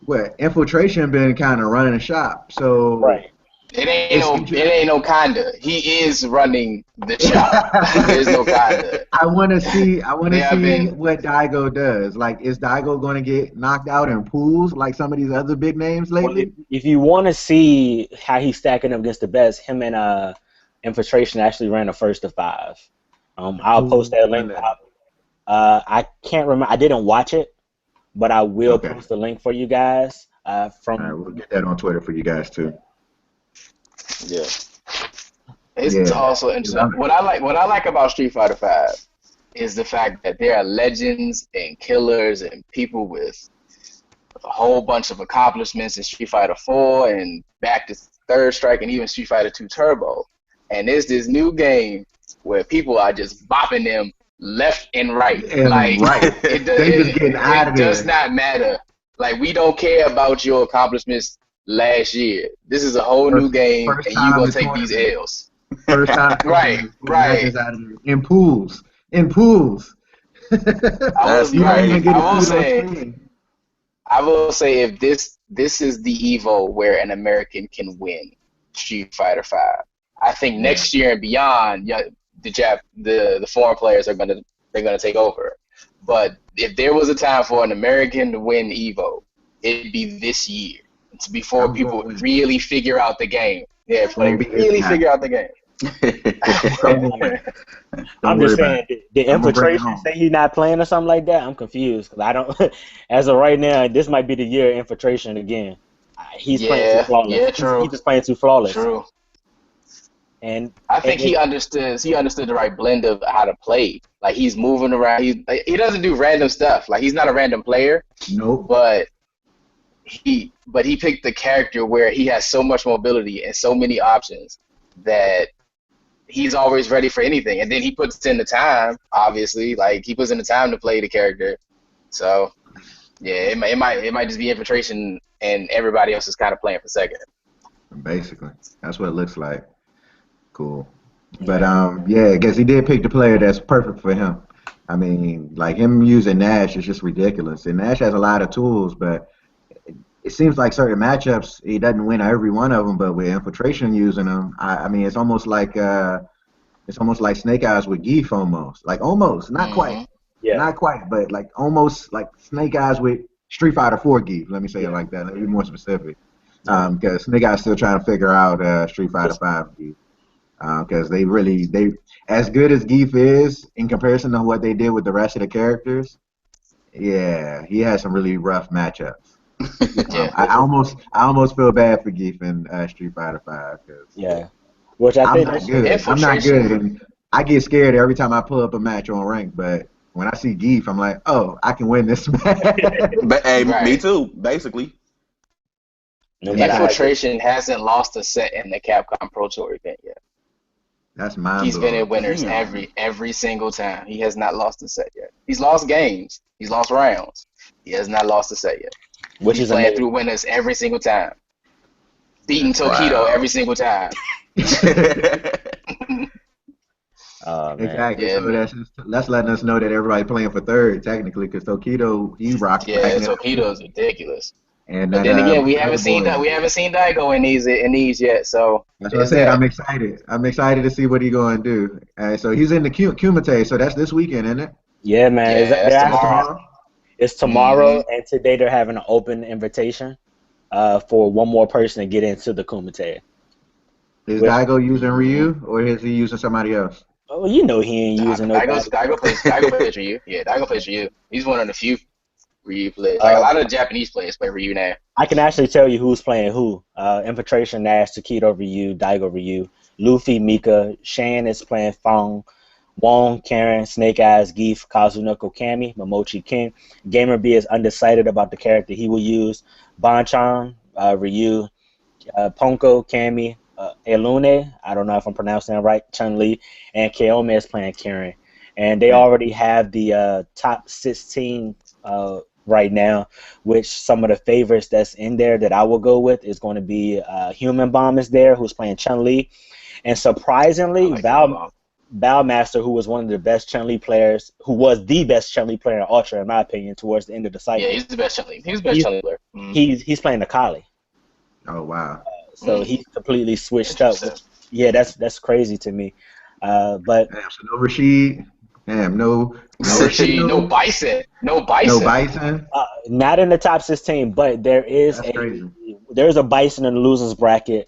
what infiltration been kind of running the shop. So
right.
it's
It
interesting.
ain't no kinda. He is running the shop. There's no kinda.
I want to see. I want to
They have
see
been.
what Daigo does. Like, is Daigo going to get knocked out in pools like some of these other big names
Well, if
lately?
if you want to see how he's stacking up against the best, him and Infiltration actually ran a first to five. I'll post
Who
that
won
link.
that?
I can't remember. I didn't watch it, but I will
Okay.
post the link for you guys.
All right,
From
we'll get that on Twitter for you guys too.
Yeah.
It's
Yeah.
also interesting. What I like about Street Fighter Five is the fact that there are legends and killers and people with a whole bunch of accomplishments in Street Fighter 4 and back to Third Strike and even Street Fighter 2 Turbo. And there's this new game where people are just bopping them left and right.
And
Like
right, they just getting out
it
of
does
there.
not matter. Like we don't care about your accomplishments last year. This is a whole new
First,
game
first
and you're
time
gonna
in
take these
tournament.
L's.
First time
Right,
tournament. Getting
right.
legends out of there in pools. In pools. You
That's
don't even get
crazy,
I
to
will
see it
man.
on
say
screen.
if this is the Evo where an American can win Street Fighter Five. I think
Yeah.
next year and beyond, yeah, the foreign players are gonna take over. But if there was a time for an American to win Evo, it'd be this year. It's before
I'm going
people
with it.
really figure out the game. Yeah,
It's
before they
gonna be his
really
time.
figure out the game.
It's gonna be him. Don't
I'm
worry
just
about it.
saying, the
I'm gonna bring it
Infiltration
home.
say he's not playing or something like that. I'm confused because I don't. As of right now, this might be the year of Infiltration again. He's playing too
Yeah,
flawless.
yeah,
He's
true,
just playing too flawless,
true.
and
I
and
think
it,
he understood the right blend of how to play. Like he's moving around. He doesn't do random stuff. Like he's not a random player,
Nope.
but he picked the character where he has so much mobility and so many options that he's always ready for anything. And then he puts in the time, obviously. Like he puts in the time to play the character. So Yeah, it might just be infiltration, and everybody else is kind of playing for second.
Basically, that's what it looks like. Cool. But
Yeah.
yeah, I guess he did pick the player that's perfect for him. I mean, like him using Nash is just ridiculous. And Nash has a lot of tools, but it seems like certain matchups he doesn't win every one of them. But with infiltration using them, I mean, it's almost like Snake Eyes with Geef almost, like almost,
Hmm.
Yeah.
not quite, but like almost like Snake Eyes with Street Fighter 4 Geef. Let me say it
Yeah.
like that. Let me be more specific,
Yeah.
because Snake Eyes still trying to figure out Street Fighter
It's,
5 Geef. Because they as good as Geef is in comparison to what they did with the rest of the characters. Yeah, he had some really rough matchups.
Yeah.
I almost feel bad for Geef in Street Fighter 5 because
yeah. Which I
I'm
think
not
that's
good. I'm not good,
Infiltration.
and I get scared every time I pull up a match on rank. But when I see Geef, I'm like, oh, I can win this match.
But hey, me
Right.
too, basically.
no matter how good.
Infiltration hasn't lost a set in the Capcom Pro Tour event yet.
That's mind
He's been
blowing.
in winners
Damn.
every single time. He has not lost a set yet. He's lost games. He's lost rounds. He has not lost a set yet.
Which
He's
is
playing through
amazing.
winners every single time. Beating
That's crazy.
Tokido
Wow.
every single time.
Oh man.
Exactly.
Yeah,
So
man.
that's letting us know that everybody playing for third technically, because Tokido he
Yeah,
racking it up
Tokido
too,
is ridiculous.
and
But
that
then again,
the other boy.
We haven't seen Daigo in these yet. So
That's what I
there's
said.
that.
I'm excited. I'm excited to see what he going to do. So he's in the Kumite. So that's this weekend, isn't it?
Yeah, man.
Yeah, that's
They're
That's
actually
tomorrow.
tomorrow.
it's
Hmm.
tomorrow and today they're having an open invitation for one more person to get into the Kumite.
Is
Which
Daigo using
Hmm.
Ryu or is he using somebody else?
oh you know he ain't using nobody.
Daigo plays Ryu. Yeah, Daigo plays Ryu. He's one of the few Ryu players. Like a
Uh
lot of the Japanese players play Ryu now.
I can actually tell you who's playing who. Infiltration Nash, Takedo Ryu, Daigo Ryu, Luffy, Mika, Shan is playing Fong, Wong, Karen, Snake Eyes, Geef, Kazunoko Kami, Momochi King. Gamer B is undecided about the character he will use. Bonchan, Ryu, Ponko, Kami, Elune, I don't know if I'm pronouncing that right, Chun Li, and Kaome is playing Karen. And they already have the top 16 right now, which some of the favorites that's in there that I will go with is going to be Human Bomb is there, who's playing Chun Li. And
I
surprisingly,
like Human Bomb.
Master, who was one of the best Chun Li players, who was the best Chun Li player in Ultra, in my opinion, towards the end of the
Yeah,
cycle,
he's the best Chun Li. He's the best
he's
Chun Li player. Mm.
he's playing the Kali.
Oh wow.
So
Mm.
he's completely switched up,
Interesting.
which yeah, that's crazy to me. But
Damn. So no Rashid. Damn. No
No Rashid, no
Rashid.
Bison, no
No
Bison.
Bison.
not in the top 16. But
That's crazy.
there's a Bison in the losers bracket.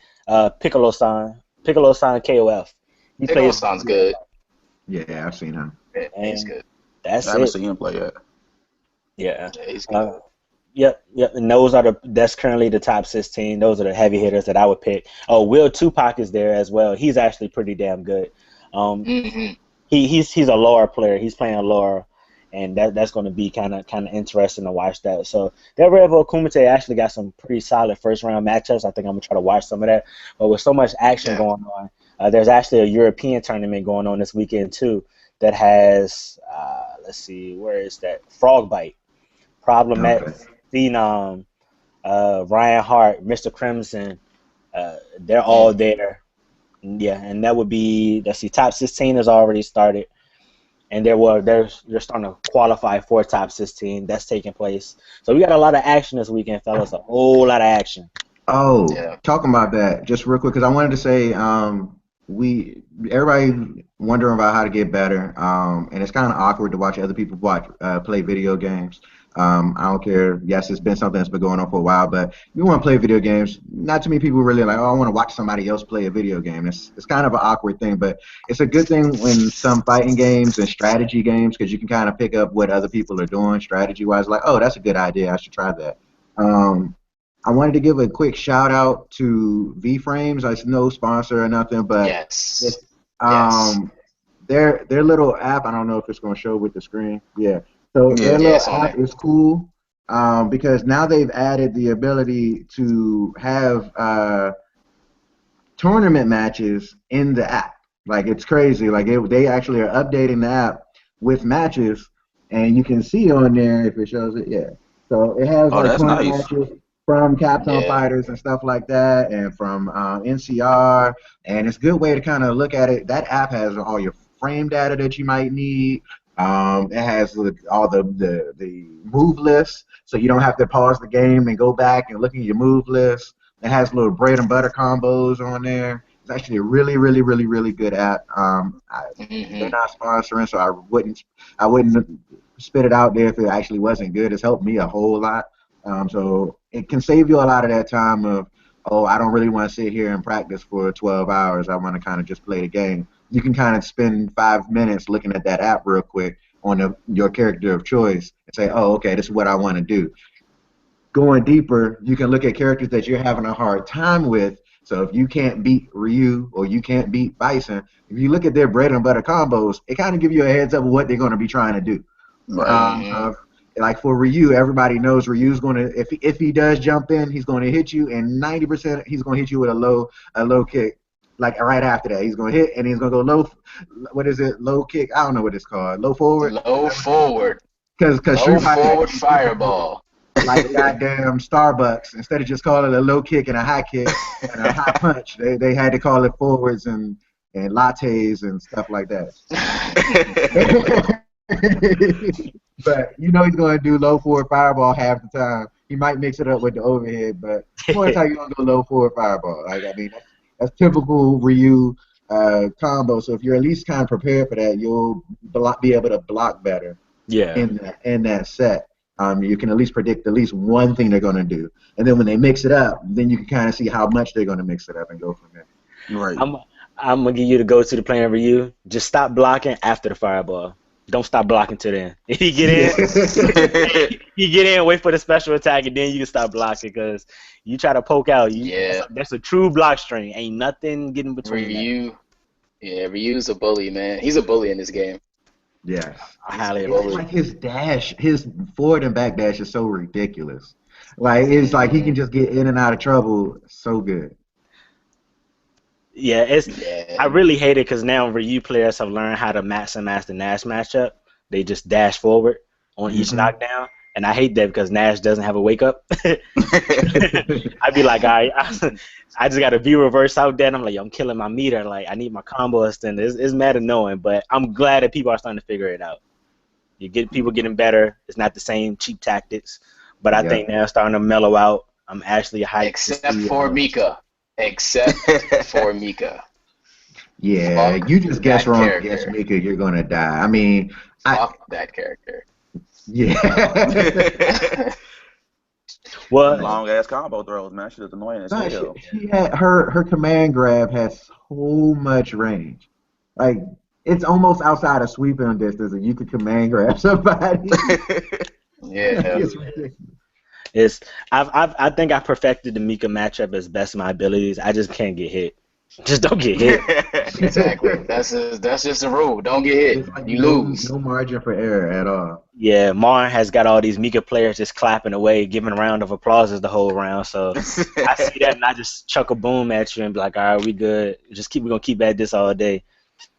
Piccolo San KOF. He
Piccolo
plays
sounds good.
Yeah, I've seen him.
Yeah, he's
and
good.
I
that's
haven't
it.
seen him play yet.
Yeah.
Yeah, he's good.
Uh, yep. And that's currently the top 16. Those are the heavy hitters that I would pick. Oh, Will Tupac is there as well. He's actually pretty damn good. Um,
Hmm.
he's a Laura player. He's playing Laura, and that's going to be kind of interesting to watch that. So that Red Bull Kumite actually got some pretty solid first round matchups. I think I'm gonna try to watch some of that. But with so much action
Yeah.
going on, there's actually a European tournament going on this weekend too. That has let's see, where is that? Frog Bite, Problem
Okay.
X, Phenom, Ryan Hart, Mr. Crimson. They're all
Mm.
there. Yeah, and that would be let's see, top 16 has already started, and they're starting to qualify for top 16. That's taking place. So we got a lot of action this weekend, fellas. A whole lot of action.
Oh,
Yeah.
talking about that, just real quick, because I wanted to say, we everybody wondering about how to get better, and it's kind of awkward to watch other people play video games. I don't care. Yes, it's been something that's been going on for a while, but you want to play video games. Not too many people really like, oh, I want to watch somebody else play a video game. It's kind of an awkward thing, but it's a good thing when some fighting games and strategy games, because you can kind of pick up what other people are doing strategy wise. Like, oh, that's a good idea. I should try that. Um, I wanted to give a quick shout out to V Frames. It's no sponsor or nothing, but
Yes.
it's
Yes.
their little app. I don't know if it's going to show with the screen. Yeah. So
Yeah.
their
Yeah,
little
it's on
app
there.
is cool, because now they've added the ability to have tournament matches in the app. Like it's crazy. Like they actually are updating the app with matches, and you can see on there if it shows it. Yeah. So it has
Oh,
like
that's
tournament
nice.
matches from Capcom
Yeah.
Fighters and stuff like that, and from NCR. And it's a good way to kind of look at it. That app has all your frame data that you might need. It has all the move lists, so you don't have to pause the game and go back and look at your move list. It has little bread and butter combos on there. It's actually a really, really, really, really good app. They're
Hmm.
not sponsoring, so I wouldn't spit it out there if it actually wasn't good. It's helped me a whole lot. So it can save you a lot of that time of, oh, I don't really want to sit here and practice for 12 hours. I want to kind of just play the game. You can kind of spend 5 minutes looking at that app real quick on your character of choice and say, oh, okay, this is what I want to do. Going deeper, you can look at characters that you're having a hard time with. So if you can't beat Ryu or you can't beat Bison, if you look at their bread and butter combos, it kind of gives you a heads up of what they're going to be trying to do.
Right.
Hmm.
Like for Ryu, everybody knows Ryu's going to if he does jump in, he's going to hit you, and 90% he's going to hit you with a low kick. Like right after that, he's going to hit and he's going to go low. What is it? Low kick? I don't know what it's called. Low forward?
Low forward.
Because
Low
Street Fighter
forward
actually teaches you
fireball.
like goddamn Starbucks. Instead of just calling it a low kick and a high kick and a high punch, they had to call it forwards and lattes and stuff like that. But you know he's going to do low forward fireball half the time. He might mix it up with the overhead, but more of the time you're going to go low forward fireball. Like I mean, that's typical Ryu combo. So if you're at least kind of prepared for that, you'll be able to block better
Yeah.
in that set. You can at least predict at least one thing they're going to do, and then when they mix it up, then you can kind of see how much they're going to mix it up and go from there.
Right.
I'm gonna give you the go-to the plan review. Just stop blocking after the fireball. Don't stop blocking till then. If you get in, you get in, wait for the special attack, and then you can stop blocking. Because you try to poke out,
Yeah.
that's a true block string. Ain't nothing getting between that.
Ryu. Yeah, Ryu's a bully, man. He's a bully in this game.
Yes.
I
He's a
highly
It's
recommend.
bully.
like his dash, his forward and back dash is so ridiculous. Like it's like he
Hmm.
can just get in and out of trouble so good.
Yeah, I
Yeah.
really hate it because now Ryu players have learned how to maximize the Nash matchup. They just dash forward on each
Hmm
knockdown, and I hate that because Nash doesn't have a wake up. I'd be like, all right, I just got a view reverse out there, and I'm like, yo, I'm killing my meter. Like, I need my combo extender. It's mad annoying, but I'm glad that people are starting to figure it out. You get people getting better. It's not the same cheap tactics, but I think
Yep.
now it's starting to mellow out. I'm actually hyped to
Except
see.
for Mika. Except for Mika.
Yeah,
Fuck
you just guess
that
wrong and guess
character.
Mika, you're gonna die. I mean,
Fuck that character.
yeah.
Well,
Long ass combo throws, man. Shit is annoying as
No,
hell.
she had her command grab has so much range. Like it's almost outside of sweeping distance, and you could command grab somebody.
Yeah.
It's ridiculous.
it's I think I perfected the Mika matchup as best of my abilities. I just can't get hit. Just don't get hit.
Exactly. That's just the rule. Don't get hit.
It's like
You
no
lose.
no margin for error at all.
Yeah, Marn has got all these Mika players just clapping away, giving a round of applauses the whole round. So I see that and I just chuck a boom at you and be like, all right, we good. We're gonna keep at this all day.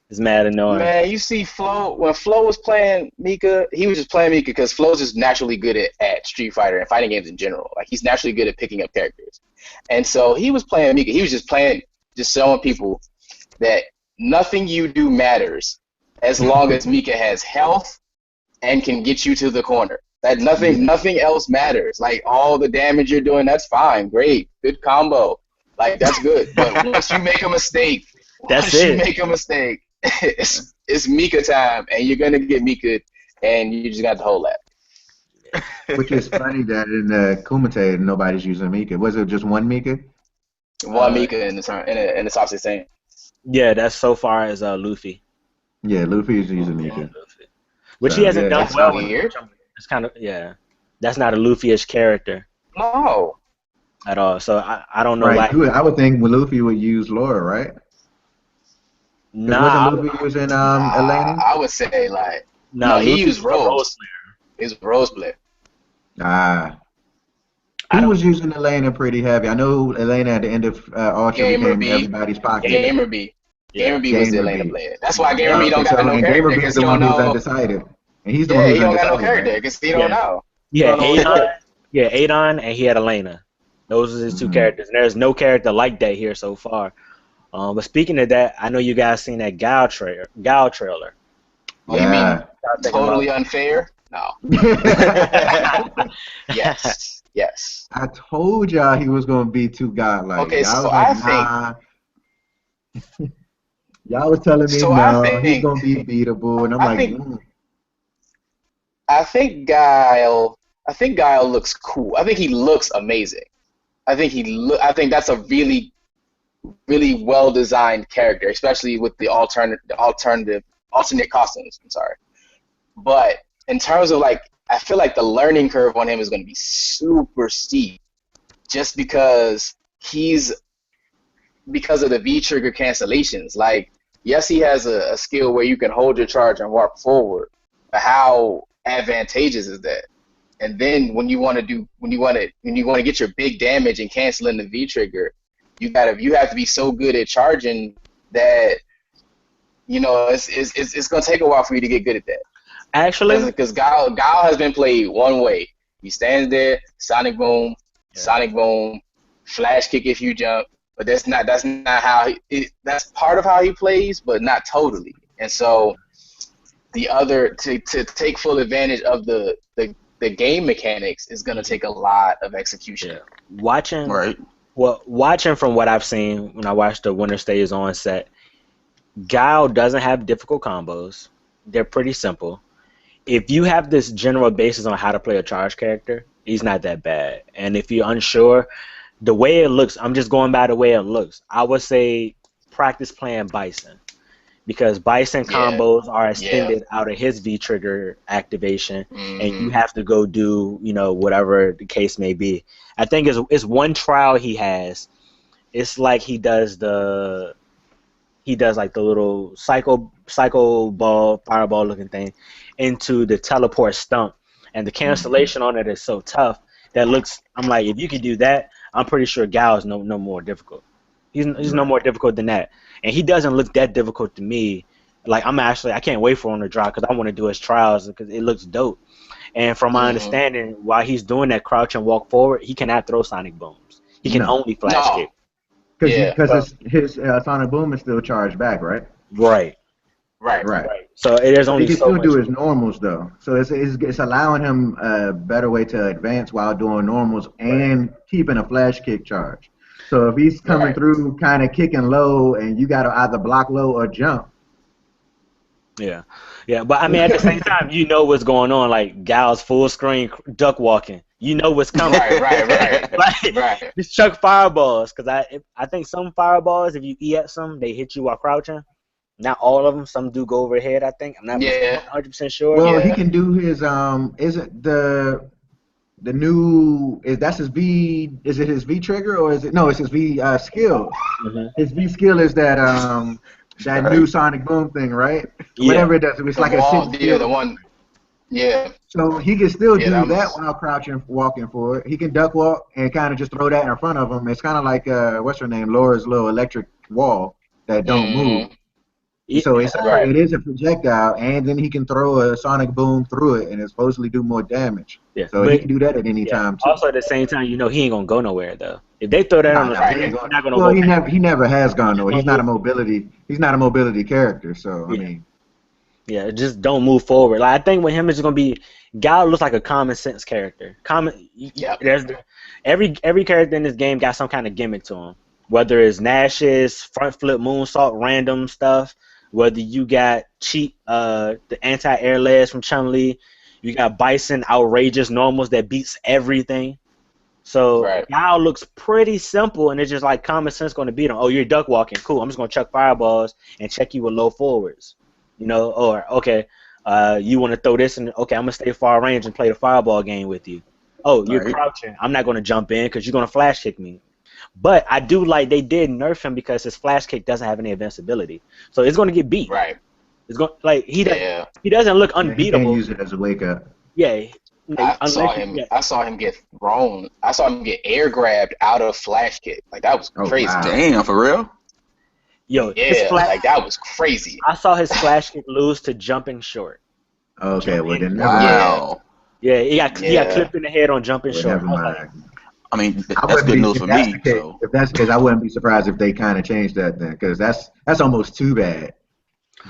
It's mad annoying.
Man, you see Flo, when Flo was playing Mika, he was just playing Mika because Flo's just naturally good at Street Fighter and fighting games in general. Like, he's naturally good at picking up characters. And so he was playing Mika. He was just playing, just showing people that nothing you do matters as long as Mika has health and can get you to the corner. That nothing else matters. Like, all the damage you're doing, that's fine, great, good combo. Like, that's good. But once you make a mistake,
That's
once you
it.
make a mistake, it's Mika time, and you're gonna get Mika, and you just got the whole lap.
Which is funny that in the Kumite nobody's using Mika. Was it just one Mika?
One Mika in the top 16.
Yeah, that's so far as Luffy.
Yeah, Luffy is using Mika.
Which
So,
he hasn't
yeah,
done
That's
well
weird.
with. It's kind of, yeah. That's not a Luffy-ish character
No.
at all. So I don't know
Right.
why.
I would think Luffy would use Laura, right? Because
Nah,
wasn't Luffy using Elena?
I would say, like,
nah,
no, he
Luffy's
used
a role
Rose.
player.
He's a Rose player.
Ah.
I
Who
don't.
was using Elena pretty heavy? I know Elena at the end of Ultra
Gamer
became
B.
everybody's pocket.
Gamer B.
Yeah.
Gamer B was the
Gamer
Elena
B.
player. That's why Gamer
Yeah.
B don't
Okay,
got
so
no
and Gamer
character,
B is
because
the
he
one
don't
who's
know.
undecided. And he's the one
Yeah,
who's
he don't got no
undecided,
character
right?
because he don't
Yeah.
know.
Yeah,
Well,
Adon, Yeah, Adon, and he had Elena. Those are his two characters. And there's no character like that here so far. But speaking of that, I know you guys seen that Gal trailer.
Oh, you mean
Yeah.
Y'all think
totally
about
unfair? No.
it?
Yes. Yes.
I told y'all he was gonna be too godlike.
Okay,
Y'all
so
was like,
I think
nah. Y'all was telling me
so I
no, he's
think
gonna be beatable, and I'm
I
like,
think I think Guile looks cool. I think he looks amazing. I think that's a really well designed character, especially with the alternate costumes. I'm sorry. But in terms of like, I feel like the learning curve on him is going to be super steep, just because of the V trigger cancellations. Like, yes, he has a skill where you can hold your charge and warp forward, but how advantageous is that? And then when you want to get your big damage and canceling the V trigger, you have to be so good at charging that it's gonna take a while for you to get good at that.
Actually,
Because Guile has been played one way. He stands there, Sonic Boom, flash kick if you jump. But that's not that's part of how he plays, but not totally. And so to take full advantage of the game mechanics is gonna take a lot of execution.
yeah. Watching,
Right.
watching from what I've seen when I watched the Winter Stays On set, Guile doesn't have difficult combos. They're pretty simple. If you have this general basis on how to play a charge character, he's not that bad. And if you're unsure, the way it looks, I'm just going by the way it looks. I would say practice playing Bison because Bison
Yeah,
combos are
yeah.
extended out of his V trigger activation, and you
Hmm.
have to go do whatever the case may be. I think it's one trial he has. It's like he does like the little psycho ball fireball looking thing into the teleport stump, and the cancellation on it is so tough that looks. I'm like, if you could do that, I'm pretty sure Gal is no more difficult. He's no
right.
more difficult than that, and he doesn't look that difficult to me. Like I can't wait for him to drop because I want to do his trials because it looks dope. And from my
Hmm.
understanding, while he's doing that crouch and walk forward, he cannot throw sonic booms. He can
No,
only flash
No.
kick.
Yeah.
because
So,
his Sonic Boom is still charged back, right?
right,
Right.
Right.
right. So there's
But he
only
can
so
still do
much.
his normals though, so it's allowing him a better way to advance while doing normals
Right.
and keeping a flash kick charge. So if he's coming
Right.
through kind of kicking low, and you got to either block low or jump.
Yeah, yeah, but I mean, at the same time, you know what's going on. Like Gal's full screen duck walking, you know what's coming.
Right. Right. Right.
Like
Right.
just chuck fireballs, because I think some fireballs, if you EX some, they hit you while crouching. Not all of them. Some do go overhead. I think I'm not
Yeah.
100% sure.
Well, he
Yeah.
can do his is it the new is that's his V is it his V trigger or is it no it's his V skill.
Hmm.
His V skill is that new
Right.
Sonic Boom thing, right?
Yeah,
Whatever it does, it's
The
like a six
wall. Yeah.
skill.
The one. Yeah.
So he can still
Yeah.
do
That
that
was.
while crouching, walking forward. He can duck walk and kind of just throw that in front of him. It's kind of like what's her name, Laura's little electric wall that don't move.
Hmm.
yeah,
So
right.
it is a projectile, and then he can throw a sonic boom through it, and it's supposedly do more damage.
Yeah,
So he
but
can do that at any
yeah.
time too.
Also at the same time, he ain't gonna go nowhere though. If they throw that
No,
on the
no, he
screen,
ain't
he's
going.
not gonna
Well,
go back.
he never has gone
Just
nowhere.
don't move.
He's not a mobility character. So I
Yeah.
mean,
Yeah, just don't move forward. Like I think with him, it's gonna be Gal looks like a common sense character.
Yep.
Every character in this game got some kind of gimmick to him. Whether it's Nash's front flip moonsault, random stuff. Whether you got cheat the anti air layers from Chun Li, you got Bison outrageous normals that beats everything. So
Right.
Gal looks pretty simple, and it's just like common sense going to beat him. Oh, you're duck walking, cool. I'm just gonna chuck fireballs and check you with low forwards. Or okay, you want to throw this, and okay, I'm gonna stay far range and play the fireball game with you. Oh, you're
Right.
crouching. I'm not gonna jump in because you're gonna flash kick me. But I do like they did nerf him because his flash kick doesn't have any invincibility, so it's gonna get beat.
Right.
It's going like
Yeah.
he doesn't look
yeah, he can't
unbeatable.
use it as a wake up.
Yeah, like, unless you yeah,
I saw him get thrown. I saw him get air grabbed out of flash kick. Like that was
Oh
crazy.
wow.
Damn, for real?
yo, his
Yeah,
flash.
like that was crazy.
I saw his flash kick lose to jumping short.
Okay, well
Jumping
then never mind.
Yeah.
Wow.
Yeah, he got clipped in the head on jumping
Well,
short.
never
I was like,
mind.
I mean,
I
that's
wouldn't
good
be
news
if
for
that's the
me.
case.
So
If that's the case, I wouldn't be surprised if they kind of changed that then, because that's almost too bad.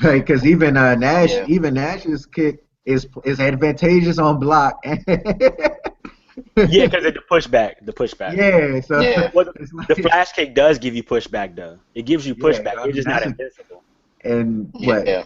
Right? Because
Yeah.
even Nash's kick is advantageous on block.
yeah, because of the pushback.
Yeah, so
Yeah.
Well,
it's
the
like
flash kick does give you pushback though. It gives you
yeah,
pushback.
I
You're
mean
just not
that's
invincible.
and what
Yeah.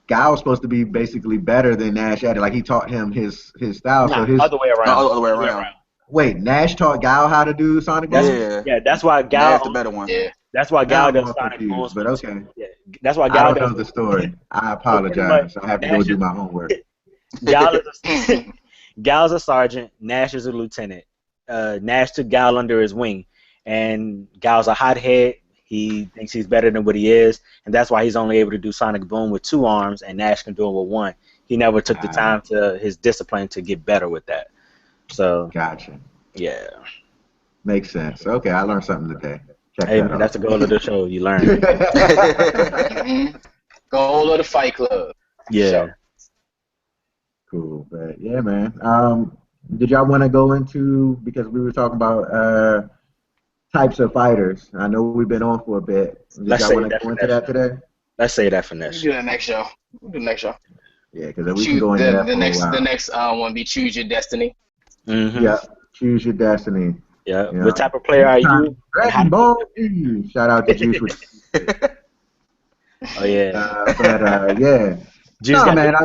Guy was supposed to be basically better than Nash at it. Like he taught him his style. So
Nah,
his
other way around.
other way
Other way
around.
around.
wait, Nash taught Guy how to do Sonic
That's
Boom?
Yeah,
that's why
Nash the
Gal.
better one.
Yeah.
That's why
Now
Gal
I'm
does
all
Sonic
confused,
booms
but
with two.
okay.
Yeah, that's why
I
Gal
don't know
does.
the story. I
So pretty much,
apologize. I have to go
Nash
do
is
my homework.
Gal is a, Gal's a sergeant. Nash is a lieutenant. Nash took Gal under his wing, and Gal's a hothead. He thinks he's better than what he is, and that's why he's only able to do Sonic Boom with 2 arms, and Nash can do it with 1. He never took the
Ah,
time to his discipline to get better with that. So
gotcha.
yeah,
Makes sense. Okay, I learned something today. Check
hey
that
man, that's
off.
the goal of the show. You learn.
Goal of the Fight Club.
Yeah.
Sure.
Cool, but yeah, man. Did y'all want to go into because we were talking about types of fighters? I know we've been on for a bit. Did
Let's
y'all
say
want to
that
go
for
into
next
that
show.
today?
Let's say that for
We
next
can
show.
do that next show. We'll do the next show.
Yeah, because we can go into that for a
The
while.
next one be Choose Your Destiny.
Mm-hmm.
Yep. Choose your destiny.
Yeah.
You
What
know.
type of player are
Next time,
you, and how
Dragon
to get
Ball Z. Shout out to Juice with.
Oh yeah,
But yeah.
Juice
No,
got the.
man.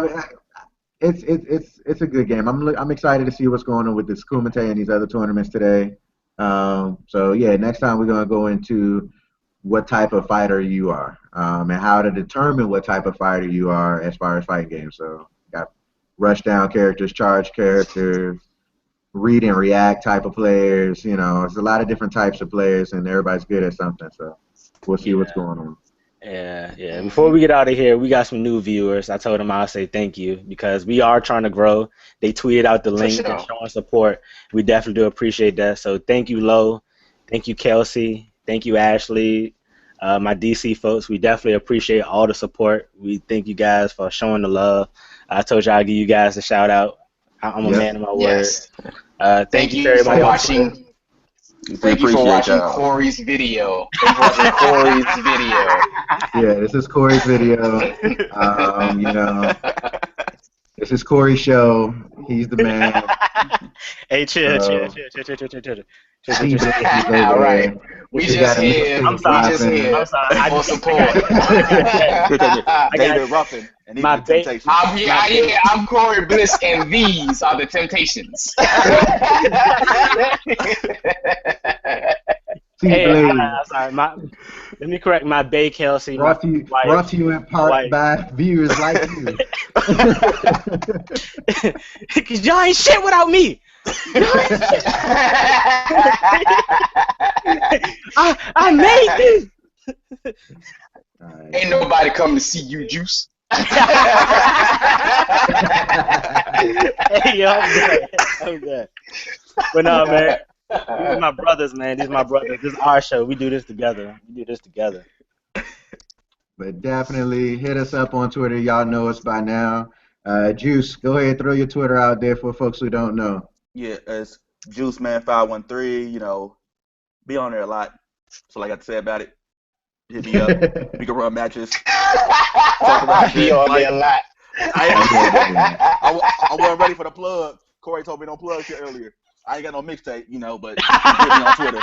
It's a good game. I'm excited to see what's going on with this Kumite and these other tournaments today. So yeah, next time we're gonna go into what type of fighter you are, and how to determine what type of fighter you are as far as fighting games. So got rush down characters, charge characters, read and react type of players. You know, there's a lot of different types of players, and everybody's good at something. So we'll see what's
Yeah.
going on.
Yeah. Before we get out of here, we got some new viewers. I told them I'll say thank you because we are trying to grow. They tweeted out the
For
link. They're
sure.
showing support. We definitely do appreciate that. So thank you, Lo. Thank you, Kelsey. Thank you, Ashley. My DC folks, we definitely appreciate all the support. We thank you guys for showing the love. I told you I'd give you guys a shout out. I'm a
Yep.
man of my word.
Yes.
Thank
Thank
you to
you for
everybody on Twitter.
watching.
We
Thank you for
appreciate
watching
y'all.
Corey's video. Thank you for watching Corey's video.
Yeah, this is Corey's video. You know, this is Corey's show. He's the man.
Hey, chill.
He knows he's
All
over
right.
there.
We
We
just
got a
here.
I'm
mixtape
sorry.
We just
dropping.
here
I'm sorry.
for support.
David Ruffin and these
My
are the
bait.
Temptations.
I'm Corey Bliss, and these are the Temptations.
Hey,
T-Blaze.
I'm sorry. Let me correct my Bay Kelsey. My
Brought to you in part
wife.
by viewers like you.
Cause y'all ain't shit without me. I made this.
Alright.
Ain't nobody come to see you, Juice.
Hey, yo, I'm good. But no, man. These are my brothers, man. These are my brothers. This is our show. We do this together.
But definitely hit us up on Twitter. Y'all know us by now. Juice, go ahead, throw your Twitter out there for folks who don't know.
Yeah, it's JuiceMan513. You know, be on there a lot. So like I said about it, hit me up. We can run matches. Talk about
Be
shit.
on
Like,
there a lot.
I wasn't ready for the plug. Corey told me don't plug shit earlier. I ain't got no mixtape, you know, but hit me on Twitter.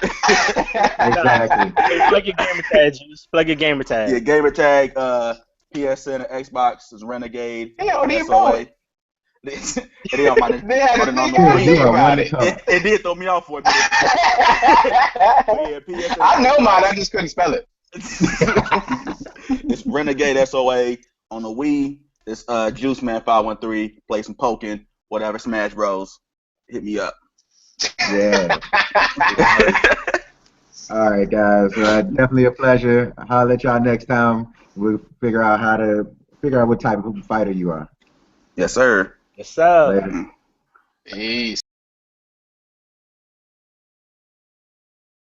Exactly.
Hey, plug your gamer tag, Juice. Plug your gamer tag.
Yeah, gamer tag, PSN and Xbox is Renegade.
They don't even
SOA.
know.
It ain't on my
They had to
on the
think
Wii.
about it.
It did throw me off for a minute. But yeah, PSN.
I know mine. I just couldn't spell it.
It's Renegade SOA on the Wii. It's JuiceMan513. Play some Pokken, whatever, Smash Bros. Hit me up.
Yeah. All right, guys. Definitely a pleasure. I'll holler at y'all next time. We'll figure out what type of fighter you are.
Yes, sir.
Yes, sir.
Later.
Peace.